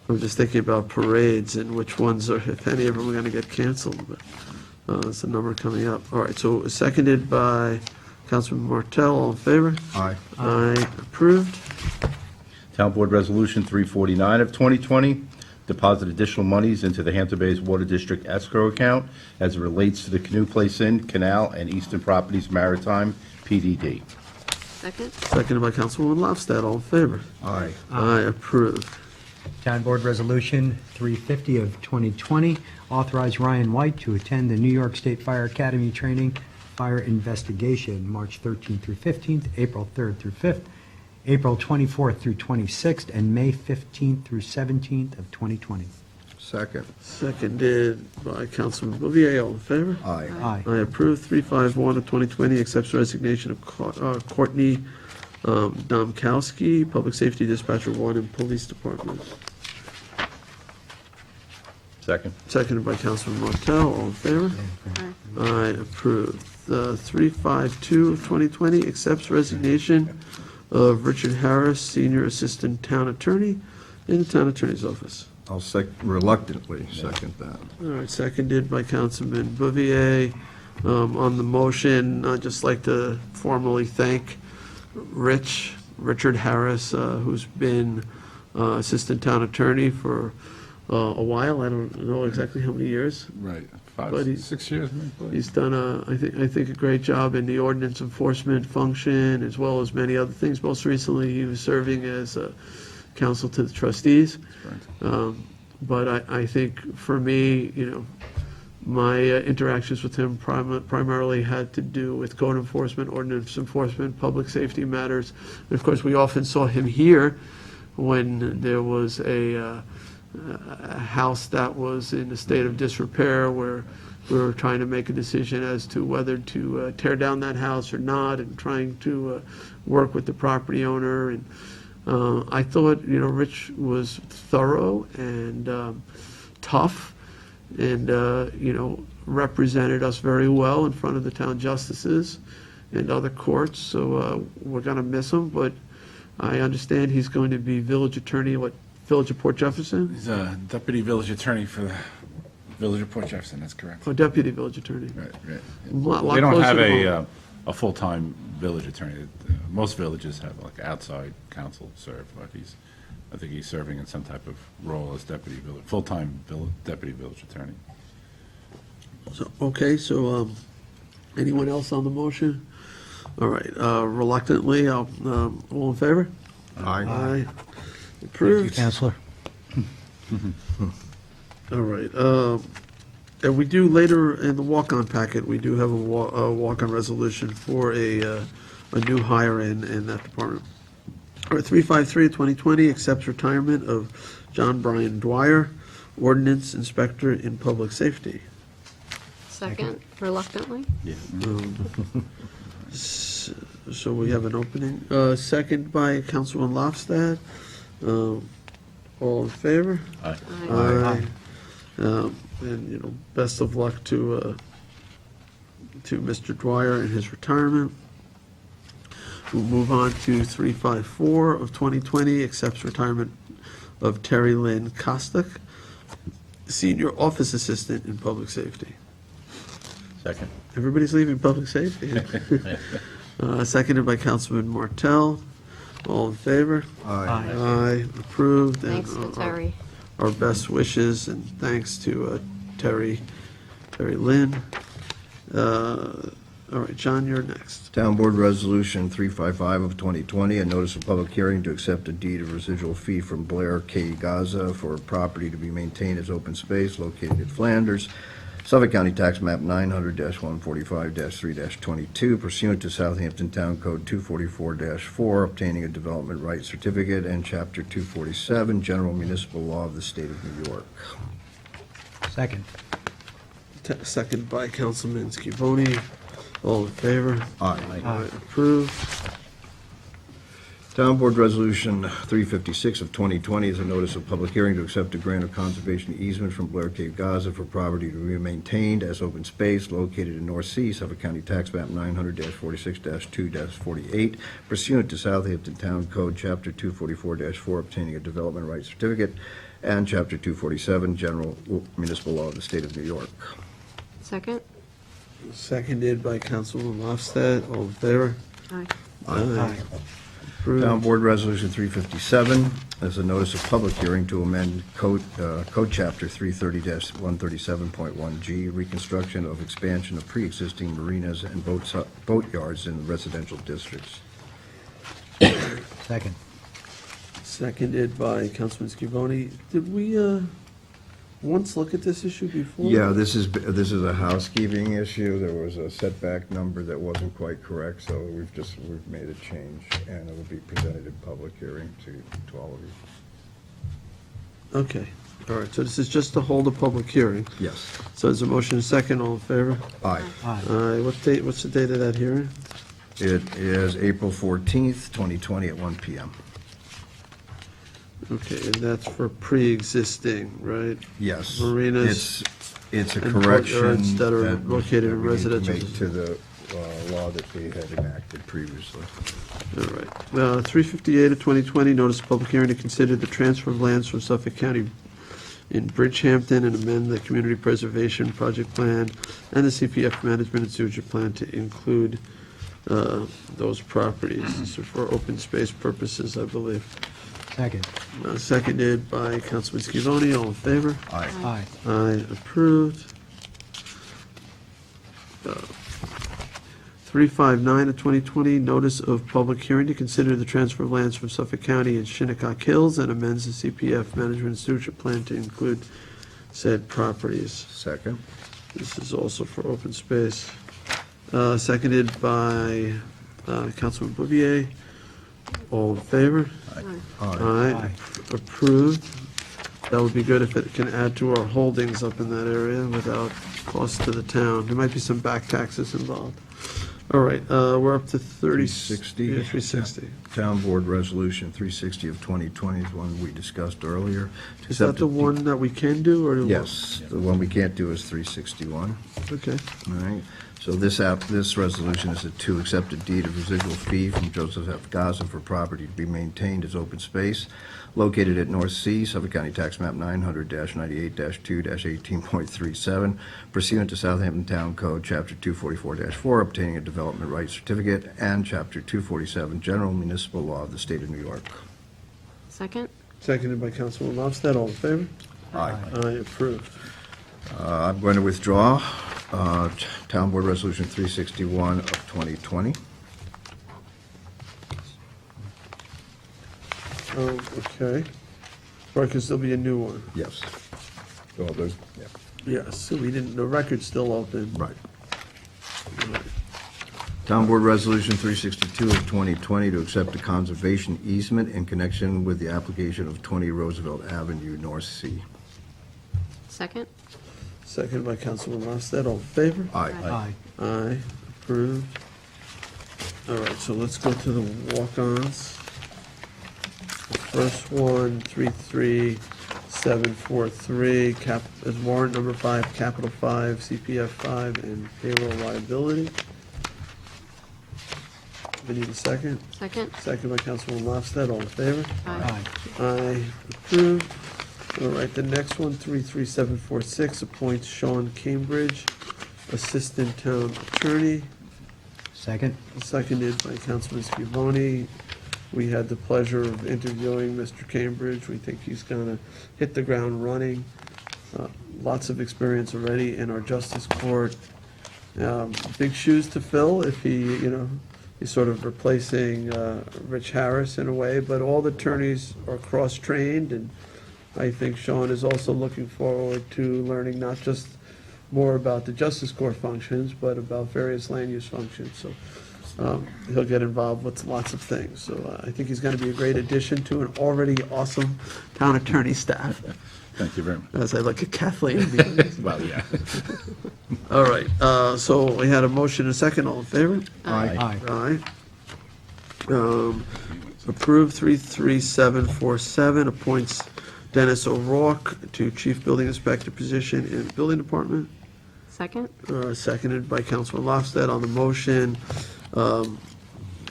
I'm just thinking about parades and which ones are, if any of them are going to get canceled, but there's a number coming up. All right, so seconded by Councilman Martell, all in favor? Aye. Aye, approved. Town Board Resolution 349 of 2020, deposit additional monies into the Hampton Bays Water District escrow account as it relates to the Canoe Place Inn, Canal, and Eastern Properties Maritime, PDD. Second? Seconded by Councilwoman Lofstad, all in favor? Aye. Aye, approved. Town Board Resolution 350 of 2020, authorize Ryan White to attend the New York State Fire Academy Training Fire Investigation, March 13th through 15th, April 3rd through 5th, April 24th through 26th, and May 15th through 17th of 2020. Second. Seconded by Councilman Bouvier, all in favor? Aye. Aye. I approve. 351 of 2020, accepts the resignation of Courtney Domkowski, Public Safety Dispatcher 1 in Police Department. Second. Seconded by Councilman Martell, all in favor? Aye, approved. 352 of 2020 accepts resignation of Richard Harris, Senior Assistant Town Attorney in the Town Attorney's Office. I'll reluctantly second that. All right, seconded by Councilman Bouvier. On the motion, I'd just like to formally thank Richard Harris, who's been Assistant Town Attorney for a while. I don't know exactly how many years. Right, But he's- 6 years, maybe? He's done I think a great job in the ordinance enforcement function, as well as many other things. Most recently, he was serving as counsel to the trustees. But I think for me, my interactions with him primarily had to do with code enforcement, ordinance enforcement, public safety matters. And of course, we often saw him here when there was a house that was in a state of disrepair, where we were trying to make a decision as to whether to tear down that house or not, and trying to work with the property owner. And I thought, Rich was thorough and tough, and represented us very well in front of the town justices and other courts. So we're going to miss him, but I understand he's going to be village attorney, Village of Port Jefferson? He's a deputy village attorney for the Village of Port Jefferson, that's correct. Or deputy village attorney? Right, right. Lot They don't closer have to home. a full-time village attorney. Most villages have like outside counsel serve, but I think he's serving in some type of role as full-time deputy village attorney. So anyone else on the motion? All right, reluctantly, all in favor? Aye. Thank you, Approved. Counselor. All right, and we do later in the walk-on packet, we do have a walk-on resolution for a new hire in that department. All right, 353 of 2020 accepts retirement of John Brian Dwyer, Ordinance Inspector in Public Safety. Second, reluctantly. So we have an opening. Second by Councilman Lofstad. All in favor? Aye. Aye. And, best of luck to Mr. Dwyer in his retirement. We'll move on to 354 of 2020, accepts retirement of Terry Lynn Kostek, Senior Office Assistant in Public Safety. Second. Everybody's leaving public safety. Seconded by Councilman Martell. All in favor? Aye. Aye, approved. And Thanks to Terry. Our best wishes and thanks to Terry Lynn. All right, John, you're next. Town Board Resolution 355 of 2020, a notice of public hearing to accept a deed of residual fee from Blair K. Gaza for property to be maintained as open space located at Flanders, Suffolk County Tax Map 900-145-3-22, pursuant to Southampton Town Code 244-4, obtaining a development rights certificate, and Chapter 247, General Municipal Law of the State of New York. Second. Second by Councilman Scavone. All in favor? Aye. Aye, approved. Town Board Resolution 356 of 2020 is a notice of public hearing to accept a grant of conservation easement from Blair Cave Gaza for property to be maintained as open space located in North Sea, Suffolk County Tax Map 900-46-2-48, pursuant to Southampton Town Code, Chapter 244-4, obtaining a development rights certificate, and Chapter 247, General Municipal Law of the State of New York. Second? Seconded by Councilman Lofstad. All in favor? Aye. Aye. Town Approved. Board Resolution 357 is a notice of public hearing to amend Code Chapter 330-137.1G, reconstruction of expansion of pre-existing marinas and boat yards in residential districts. Second. Seconded by Councilman Scavone. Did we once look at this issue before? Yeah, this is a housekeeping issue. There was a setback number that wasn't quite correct, so we've made a change, and it will be presented in public hearing to all of you. Okay, all right, so this is just to hold a public hearing. Yes. So there's a motion, second, all in favor? Aye. Aye. Aye, what's the date of that hearing? It is April 14th, 2020 at 1 PM. Okay, and that's for pre-existing, right? Yes. Marinas It's a and correction courtyards that are that located in that we need to residential make to the law that we had enacted previously. All right. 358 of 2020, notice of public hearing to consider the transfer of lands from Suffolk County in Bridgehampton and amend the community preservation project plan and the CPF management and sewage plan to include those properties. This is for open space purposes, I believe. Second. Seconded by Councilman Scavone. All in favor? Aye. Aye. Aye, approved. 359 of 2020, notice of public hearing to consider the transfer of lands from Suffolk County and Shinnecock Hills and amends the CPF management and stewardship plan to include said properties. Second. This is also for open space. Seconded by Councilman Bouvier. All in favor? Aye. Approved. That would be good if it can add to our holdings up in that area without cost to the town. There might be some back taxes involved. All right, we're up to 360. Yeah, 360. Town Board Resolution 360 of 2020 is one we discussed earlier. Is that the one that we can do, or? Yes, the one we can't do is 361. Okay. All right, so this resolution is to accept a deed of residual fee from Joseph F. Gaza for property to be maintained as open space located at North Sea, Suffolk County Tax Map 900-98-2-18.37, pursuant to Southampton Town Code, Chapter 244-4, obtaining a development rights certificate, and Chapter 247, General Municipal Law of the State of New York. Second? Seconded by Councilman Lofstad. All in favor? Aye. Aye, approved. I'm going to withdraw Town Board Resolution 361 of 2020. Oh, okay. Right, because there'll be a new one. Yes. Well, there's, yeah. Yes, so we didn't, the record's still open. Right. Town Board Resolution 362 of 2020 to accept a conservation easement in connection with the application of 20 Roosevelt Avenue, North Sea. Second? Seconded by Councilman Lofstad. All in favor? Aye. Aye. Aye, approved. All right, so let's go to the walk-ons. The first one, 33743, is warrant number 5, Capital 5, CPF 5, and payroll liability. We need a second. Second? Second by Councilman Lofstad. All in favor? Aye. Aye, approved. All right, the next one, 33746, appoints Sean Cambridge, Assistant Town Attorney, Second. seconded by Councilman Scavone. We had the pleasure of interviewing Mr. Cambridge. We think he's gonna hit the ground running. Lots of experience already in our justice court. Big shoes to fill if he, he's sort of replacing Rich Harris in a way, but all the attorneys are cross-trained, and I think Sean is also looking forward to learning not just more about the justice court functions, but about various land use functions. So he'll get involved with lots of things. So I think he's going to be a great addition to an already awesome town attorney staff, Thank you very much. as I look at Kathleen. Well, yeah. All right, so we had a motion and a second. All in favor? Aye. Aye. Approved 33747, appoints Dennis O'Rourke to Chief Building Inspector position in the Building Department. Second? Seconded by Councilman Lofstad on the motion.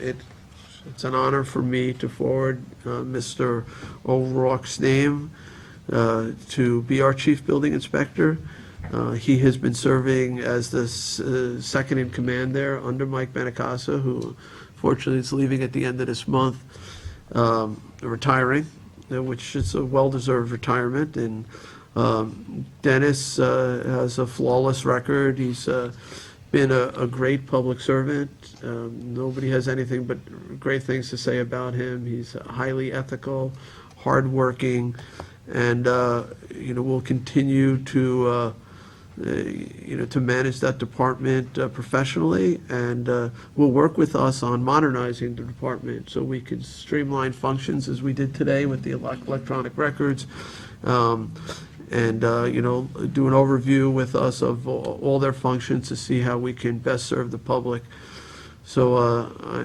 It's an honor for me to forward Mr. O'Rourke's name to be our Chief Building Inspector. He has been serving as the second in command there under Mike Benacasa, who fortunately is leaving at the end of this month, retiring, which is a well-deserved retirement. And Dennis has a flawless record. He's been a great public servant. Nobody has anything but great things to say about him. He's highly ethical, hardworking, and will continue to to manage that department professionally, and will work with us on modernizing the department so we could streamline functions as we did today with the electronic records, and do an overview with us of all their functions to see how we can best serve the public. So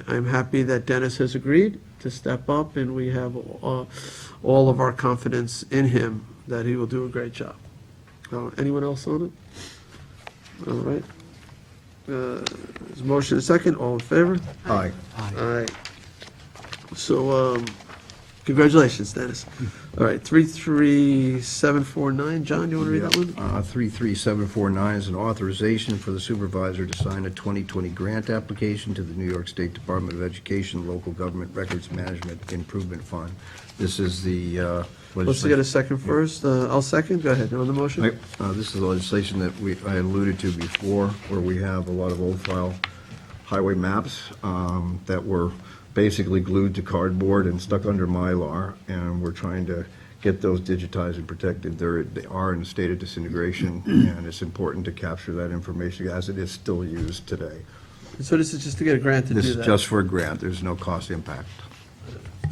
I'm happy that Dennis has agreed, to step up, and we have all of our confidence in him that he will do a great job. Anyone else on it? All right. There's a motion and a second. All in favor? Aye. Aye. So, congratulations, Dennis. All right, 33749. John, do you want to read that one? 33749 is an authorization for the supervisor to sign a 2020 grant application to the New York State Department of Education Local Government Records Management Improvement Fund. This is the Let's get a second first. I'll second. Go ahead. On the motion? This is the legislation that I alluded to before, where we have a lot of old file highway maps that were basically glued to cardboard and stuck under Mylar, and we're trying to get those digitized and protected. They are in a state of disintegration, and it's important to capture that information as it is still used today. So this is just to get a grant to do This that? is just for a grant. There's no cost impact.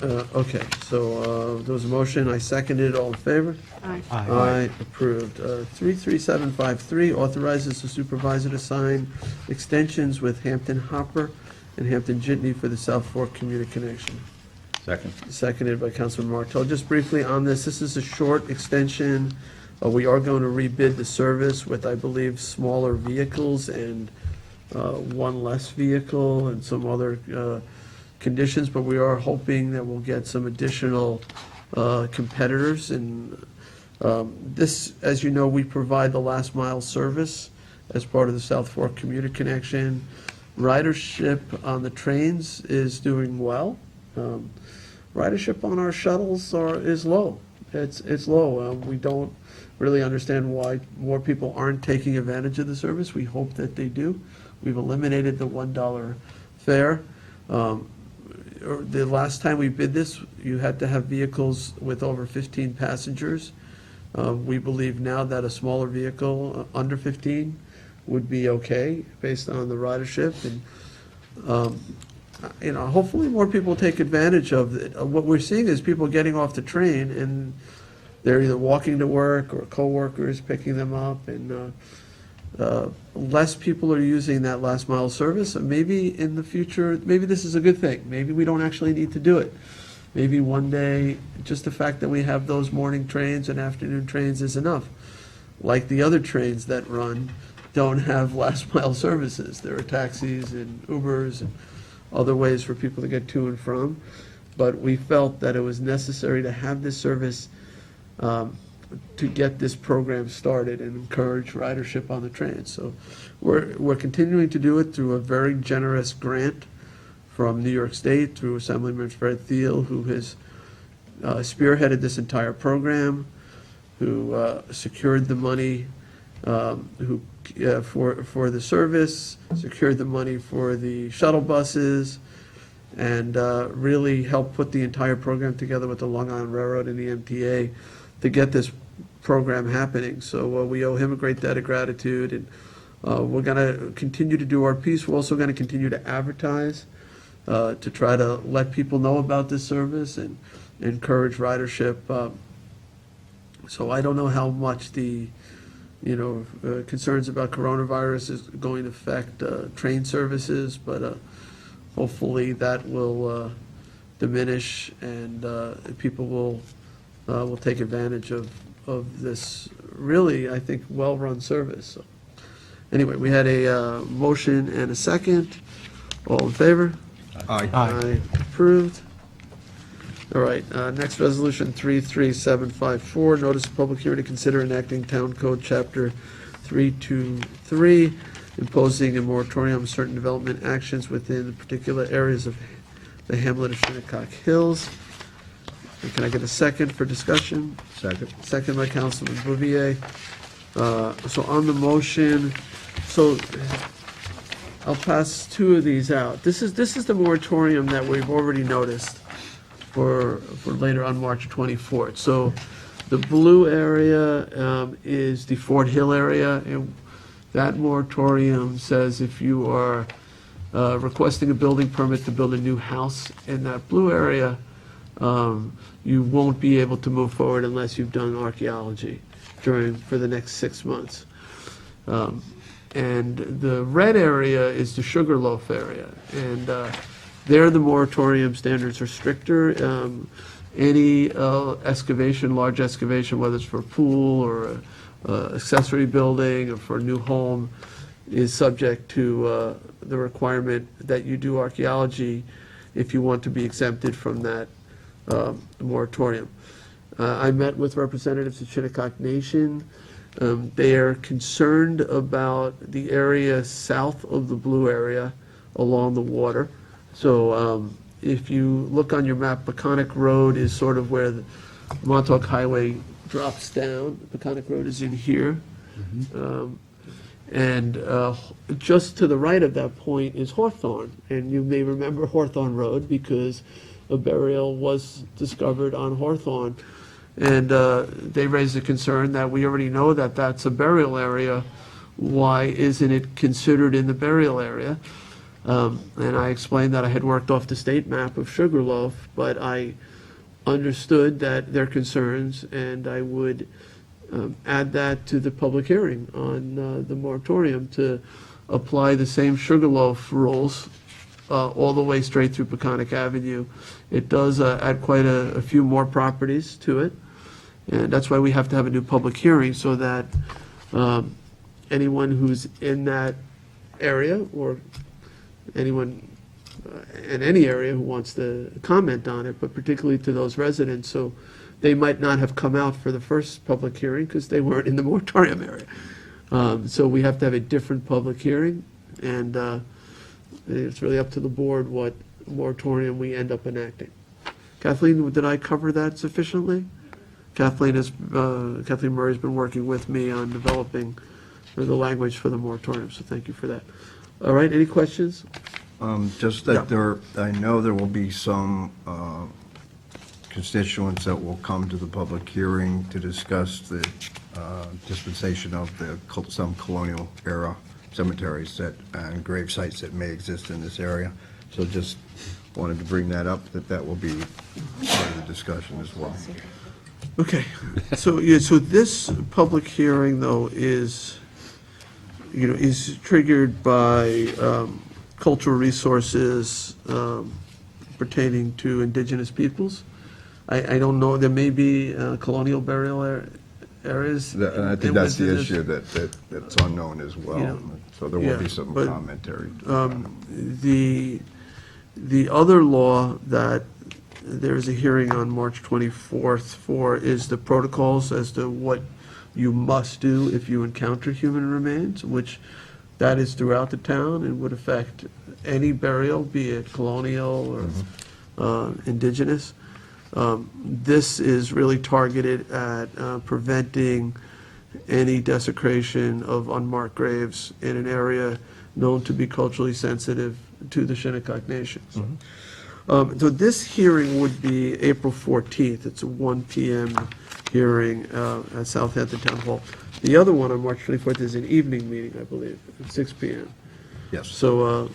Okay, so there was a motion. I seconded. All in favor? Aye. Aye, approved. 33753 authorizes the supervisor to sign extensions with Hampton Hopper and Hampton Jitney for the South Fork Community Connection. Second. Seconded by Councilman Martell. Just briefly on this is a short extension. We are going to rebid the service with, I believe, smaller vehicles and one less vehicle and some other conditions, but we are hoping that we'll get some additional competitors. And this, as you know, we provide the last mile service as part of the South Fork Commuter Connection. Ridership on the trains is doing well. Ridership on our shuttles is low. It's low. We don't really understand why more people aren't taking advantage of the service. We hope that they do. We've eliminated the $1 fare. The last time we bid this, you had to have vehicles with over 15 passengers. We believe now that a smaller vehicle, under 15, would be okay based on the ridership. And, hopefully more people take advantage of it. What we're seeing is people getting off the train and they're either walking to work or coworkers picking them up, and less people are using that last mile service. And maybe in the future, maybe this is a good thing. Maybe we don't actually need to do it. Maybe one day, just the fact that we have those morning trains and afternoon trains is enough. Like the other trains that run don't have last mile services. There are taxis and Ubers and other ways for people to get to and from. But we felt that it was necessary to have this service to get this program started and encourage ridership on the train. So we're continuing to do it through a very generous grant from New York State through Assemblyman Fred Thiel, who has spearheaded this entire program, who secured the money, for the service, secured the money for the shuttle buses, and really helped put the entire program together with the Long Island Railroad and the MTA to get this program happening. So we owe him a great debt of gratitude, and we're going to continue to do our piece. We're also going to continue to advertise to try to let people know about this service and encourage ridership. So I don't know how much the concerns about coronavirus is going to affect train services, but hopefully that will diminish, and people will take advantage of this really, I think, well-run service. So anyway, we had a motion and a second. All in favor? Aye. Aye. Approved. All right, next resolution, 33754, notice of public hearing to consider enacting Town Code Chapter 323, imposing a moratorium on certain development actions within particular areas of the hamlet of Shinnecock Hills. And can I get a second for discussion? Second. Second by Councilman Bouvier. So on the motion, so I'll pass two of these out. This is the moratorium that we've already noticed for later on March 24th. So the blue area is the Fort Hill area, and that moratorium says if you are requesting a building permit to build a new house in that blue area, you won't be able to move forward unless you've done archaeology for the next 6 months. And the red area is the Sugarloaf area, and There, the moratorium standards are stricter. Any excavation, large excavation, whether it's for a pool or a accessory building or for a new home, is subject to the requirement that you do archaeology if you want to be exempted from that moratorium. I met with representatives of Shinnecock Nation. They are concerned about the area south of the blue area along the water. So if you look on your map, Peconic Road is sort of where the Montauk Highway drops down. Peconic Road is in here. And just to the right of that point is Hawthorne. And you may remember Hawthorne Road because a burial was discovered on Hawthorne. And they raised a concern that we already know that that's a burial area. Why isn't it considered in the burial area? And I explained that I had worked off the state map of Sugarloaf, but I understood that their concerns, and I would add that to the public hearing on the moratorium to apply the same Sugarloaf rules all the way straight through Peconic Avenue. It does add quite a few more properties to it, and that's why we have to have a new public hearing so that anyone who's in that area or anyone in any area who wants to comment on it, but particularly to those residents, so they might not have come out for the first public hearing because they weren't in the moratorium area. So we have to have a different public hearing, and it's really up to the board what moratorium we end up enacting. Kathleen, did I cover that sufficiently? Kathleen Murray's been working with me on developing the language for the moratorium, so thank you for that. All right, any questions? Just that I know there will be some constituents that will come to the public hearing to discuss the dispensation of some colonial era cemeteries and grave sites that may exist in this area. So just wanted to bring that up, that will be part of the discussion as well. Okay, so, yeah, so this public hearing, though, is triggered by cultural resources pertaining to indigenous peoples. I don't know, there may be colonial burial areas. And I think that's the issue that's unknown as well. Yeah. So there will be Yeah, some but, commentary. The other law that there's a hearing on March 24th for is the protocols as to what you must do if you encounter human remains, which that is throughout the town and would affect any burial, be it colonial or indigenous. This is really targeted at preventing any desecration of unmarked graves in an area known to be culturally sensitive to the Shinnecock Nations. So this hearing would be April 14th. It's a 1 p.m. hearing at Southampton Town Hall. The other one on March 24th is an evening meeting, I believe, at 6 p.m. Yes, So,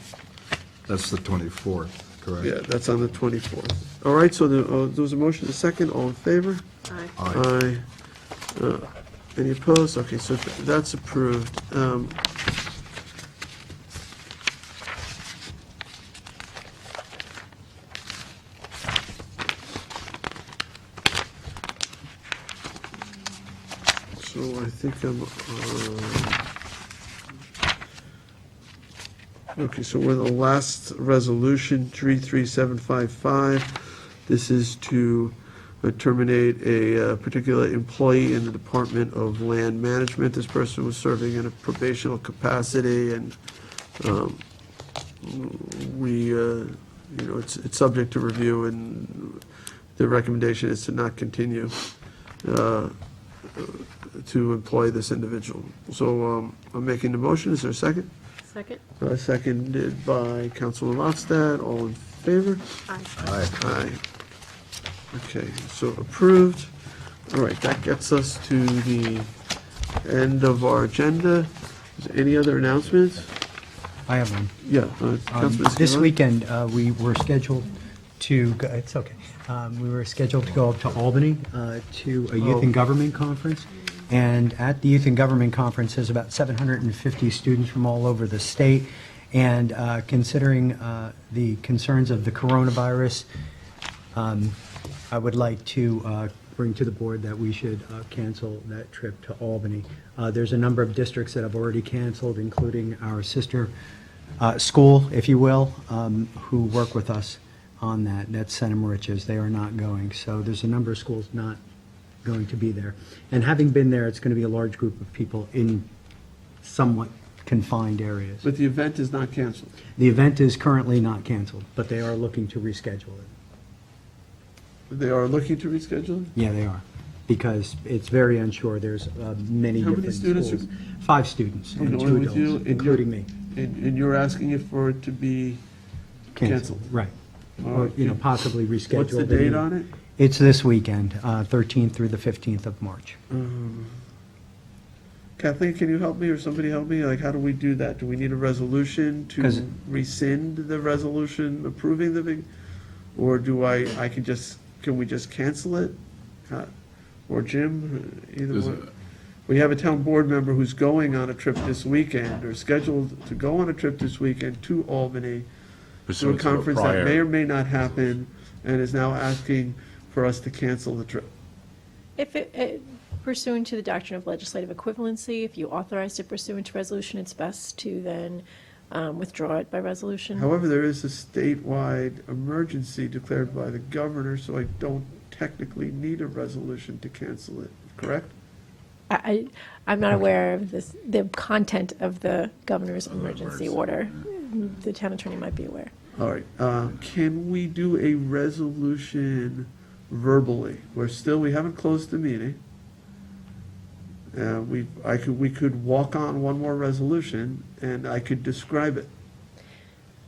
that's the 24th, correct? yeah, that's on the 24th. All right, so there was a motion, a second, all in favor? Aye. Aye. Aye. Any opposed? Okay, so that's approved. So I think I'm, okay, so we're the last resolution, 33755. This is to terminate a particular employee in the Department of Land Management. This person was serving in a probational capacity, and it's subject to review, and the recommendation is to not continue to employ this individual. So I'm making the motion. Is there a second? Second? Seconded by Councilman Lofstad. All in favor? Aye. Aye. Aye. Okay, so approved. All right, that gets us to the end of our agenda. Is there any other announcements? I have one. Yeah. Councilman This Scanlon? weekend, we were scheduled to, it's okay. We were scheduled to go up to Albany to a Youth and Government Conference. And at the Youth and Government Conference, there's about 750 students from all over the state. And considering the concerns of the coronavirus, I would like to bring to the board that we should cancel that trip to Albany. There's a number of districts that have already canceled, including our sister school, if you will, who work with us on that. That's Center Moriches. They are not going. So there's a number of schools not going to be there. And having been there, it's going to be a large group of people in somewhat confined areas. But the event is not canceled. The event is currently not canceled, but they are looking to reschedule it. They are looking to reschedule it? Yeah, they are, because it's very unsure. There's many How many different students schools. 5 students and Going 2 with you, adults, and you're- including me. And you're asking it for it to be canceled? Right. All Or, right. possibly rescheduled. What's the date on it? It's this weekend, 13th through the 15th of March. Kathleen, can you help me, or somebody help me? Like, how do we do that? Do we need a resolution 'Cause- to rescind the resolution approving the big? Or can we just cancel it? Or Jim, either There's one? We have a town board member who's going on a trip this weekend, or scheduled to go on a trip this weekend to Albany, to a Pursuant to a conference that prior- may or may not happen, and is now asking for us to cancel the trip. If pursuant to the doctrine of legislative equivalency, if you authorize it pursuant to resolution, it's best to then withdraw it by resolution. However, there is a statewide emergency declared by the governor, so I don't technically need a resolution to cancel it, correct? I'm not aware of the content of the governor's emergency order. The town attorney might be aware. All right, can we do a resolution verbally? We haven't closed the meeting. We could walk on one more resolution, and I could describe it.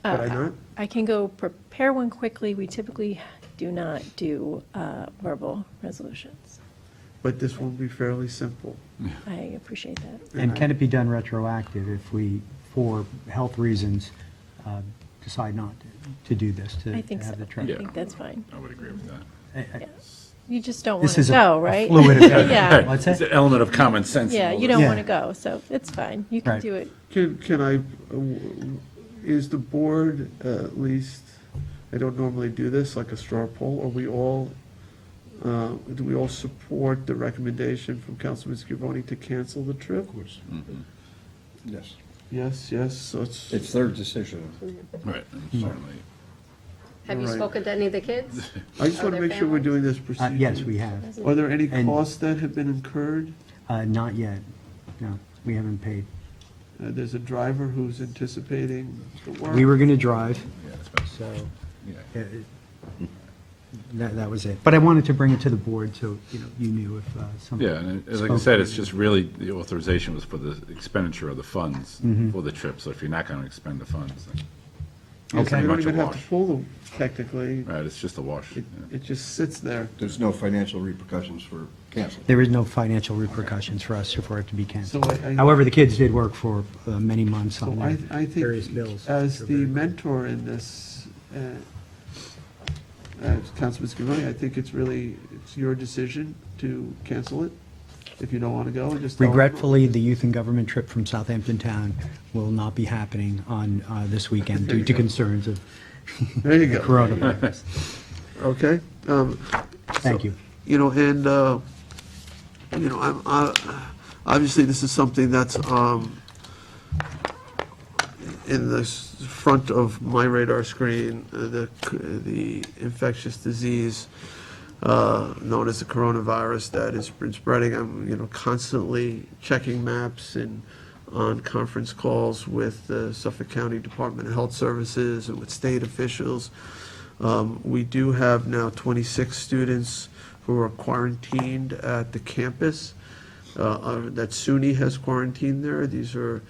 Could I not? I can go prepare one quickly. We typically do not do verbal resolutions. But this will be fairly simple. I appreciate that. And can it be done retroactive if we, for health reasons, decide not to do this, to I think so. have the I trip? think that's fine. I would agree with that. Yeah. You just don't want This to is a go, right? fluid event. Yeah, What's It's that? an element of common sense. in yeah, all you this. don't Yeah. want to go, so it's fine. You can Right. do it. Can I, is the board at least, I don't normally do this, like a straw poll, do we all support the recommendation from Councilman Scavone to cancel the trip? Yes. Yes, so It's their decision. Right, and certainly. Have you Right. spoken to any of the kids? I just Are want to there make sure we're families? doing this procedurally. Yes, we have. Are there any And- costs that have been incurred? Not yet. No, we haven't paid. There's a driver who's anticipating the work. We were going to drive, Yeah, it's about- so yeah. that was it. But I wanted to bring it to the board so, you knew if something. Yeah, and like I said, it's just really, the authorization was for the expenditure of the funds for the trip, so if you're not going to expend the funds, then it's Okay. We pretty don't much a even have to wash. pull them technically. Right, it's just a wash. It yeah. it just sits there. There's no financial repercussions for canceling. There is no financial repercussions for us for it to be So canceled. I- However, the kids did work for many months So on I their various think, bills. as which are the very good. mentor in this, as Councilman Scavone, I think it's your decision to cancel it, if you don't want to go, and just tell them- Regretfully, the youth and government trip from Southampton Town will not be happening on this weekend There due you to go. concerns of There you go. coronavirus. Okay? Thank you. And, obviously, this is something that's in the front of my radar screen, the infectious disease known as the coronavirus that has been spreading. I'm, constantly checking maps and on conference calls with the Suffolk County Department of Health Services and with state officials. We do have now 26 students who are quarantined at the campus that SUNY has quarantined there. These are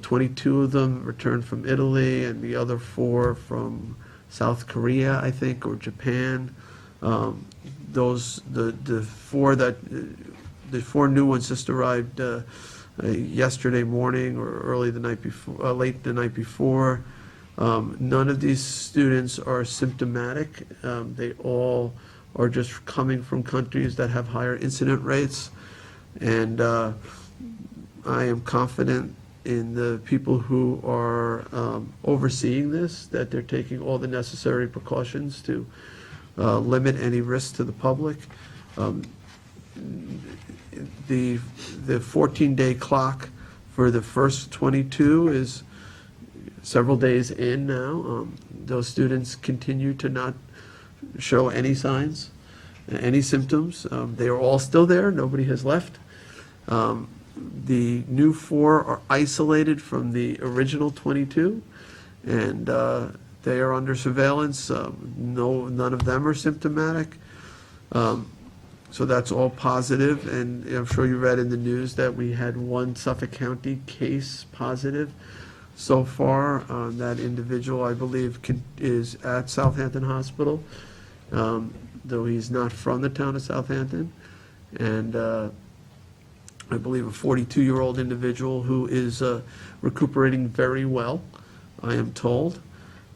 22 of them returned from Italy, and the other 4 from South Korea, I think, or Japan. The 4 new ones just arrived yesterday morning or early the night before, late the night before. None of these students are symptomatic. They all are just coming from countries that have higher incident rates. And I am confident in the people who are overseeing this, that they're taking all the necessary precautions to limit any risk to the public. The 14-day clock for the first 22 is several days in now. Those students continue to not show any signs, any symptoms. They are all still there. Nobody has left. The new 4 are isolated from the original 22, and they are under surveillance. None of them are symptomatic. So that's all positive, and I'm sure you read in the news that we had 1 Suffolk County case positive so far. That individual, I believe, is at Southampton Hospital, though he's not from the town of Southampton. And I believe a 42-year-old individual who is recuperating very well, I am told.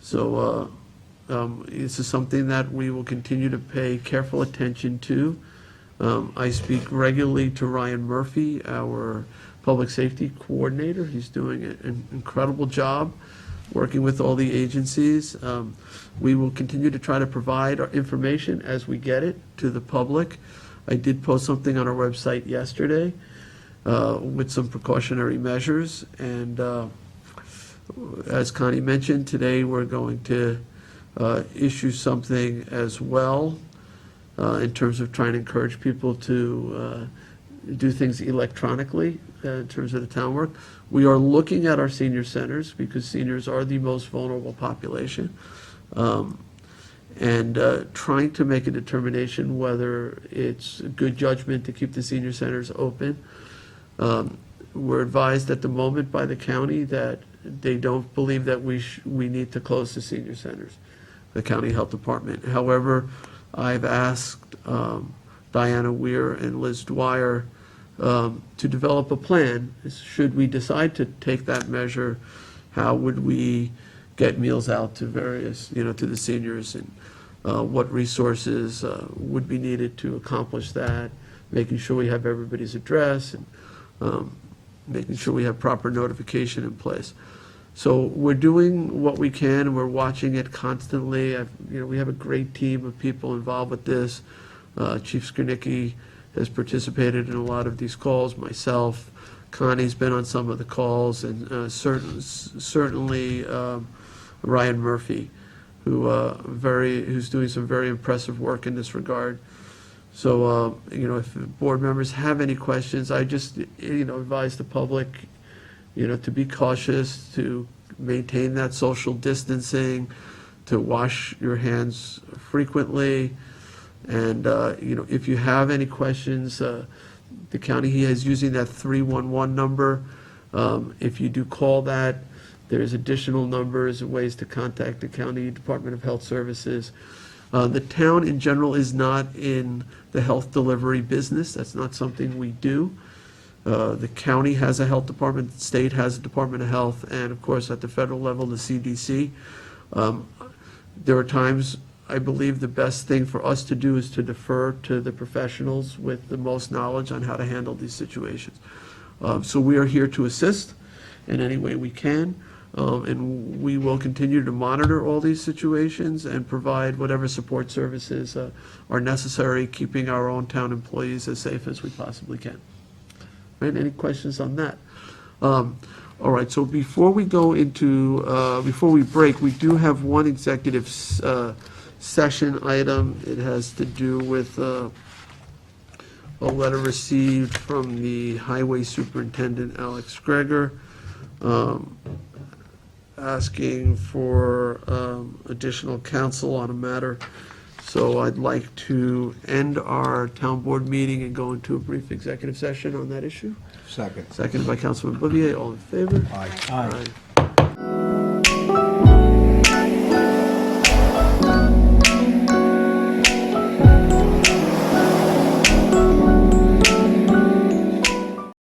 So this is something that we will continue to pay careful attention to. I speak regularly to Ryan Murphy, our public safety coordinator. He's doing an incredible job working with all the agencies. We will continue to try to provide our information as we get it to the public. I did post something on our website yesterday with some precautionary measures, and as Connie mentioned, today we're going to issue something as well in terms of trying to encourage people to do things electronically in terms of the town work. We are looking at our senior centers because seniors are the most vulnerable population, and trying to make a determination whether it's good judgment to keep the senior centers open. We're advised at the moment by the county that they don't believe that we need to close the senior centers, the county health department. However, I've asked Diana Weir and Liz Dwyer to develop a plan. Should we decide to take that measure, how would we get meals out to various, to the seniors, and what resources would be needed to accomplish that, making sure we have everybody's address, and making sure we have proper notification in place. So we're doing what we can. We're watching it constantly. We have a great team of people involved with this. Chief Skrnicki has participated in a lot of these calls. Myself, Connie's been on some of the calls, and certainly Ryan Murphy, who's doing some very impressive work in this regard. So if board members have any questions, I just advise the public to be cautious, to maintain that social distancing, to wash your hands frequently. And, if you have any questions, the county is using that 311 number. If you do call that, there's additional numbers and ways to contact the County Department of Health Services. The town in general is not in the health delivery business. That's not something we do. The county has a health department, the state has a Department of Health, and of course, at the federal level, the CDC. There are times, I believe the best thing for us to do is to defer to the professionals with the most knowledge on how to handle these situations. So we are here to assist in any way we can, and we will continue to monitor all these situations and provide whatever support services are necessary, keeping our own town employees as safe as we possibly can. Right, any questions on that? All right, so before we go into, before we break, we do have one executive session item. It has to do with a letter received from the Highway Superintendent, Alex Greger, asking for additional counsel on a matter. So I'd like to end our town board meeting and go into a brief executive session on that issue. Second. Seconded by Councilman Bouvier. All in favor? Aye. Aye.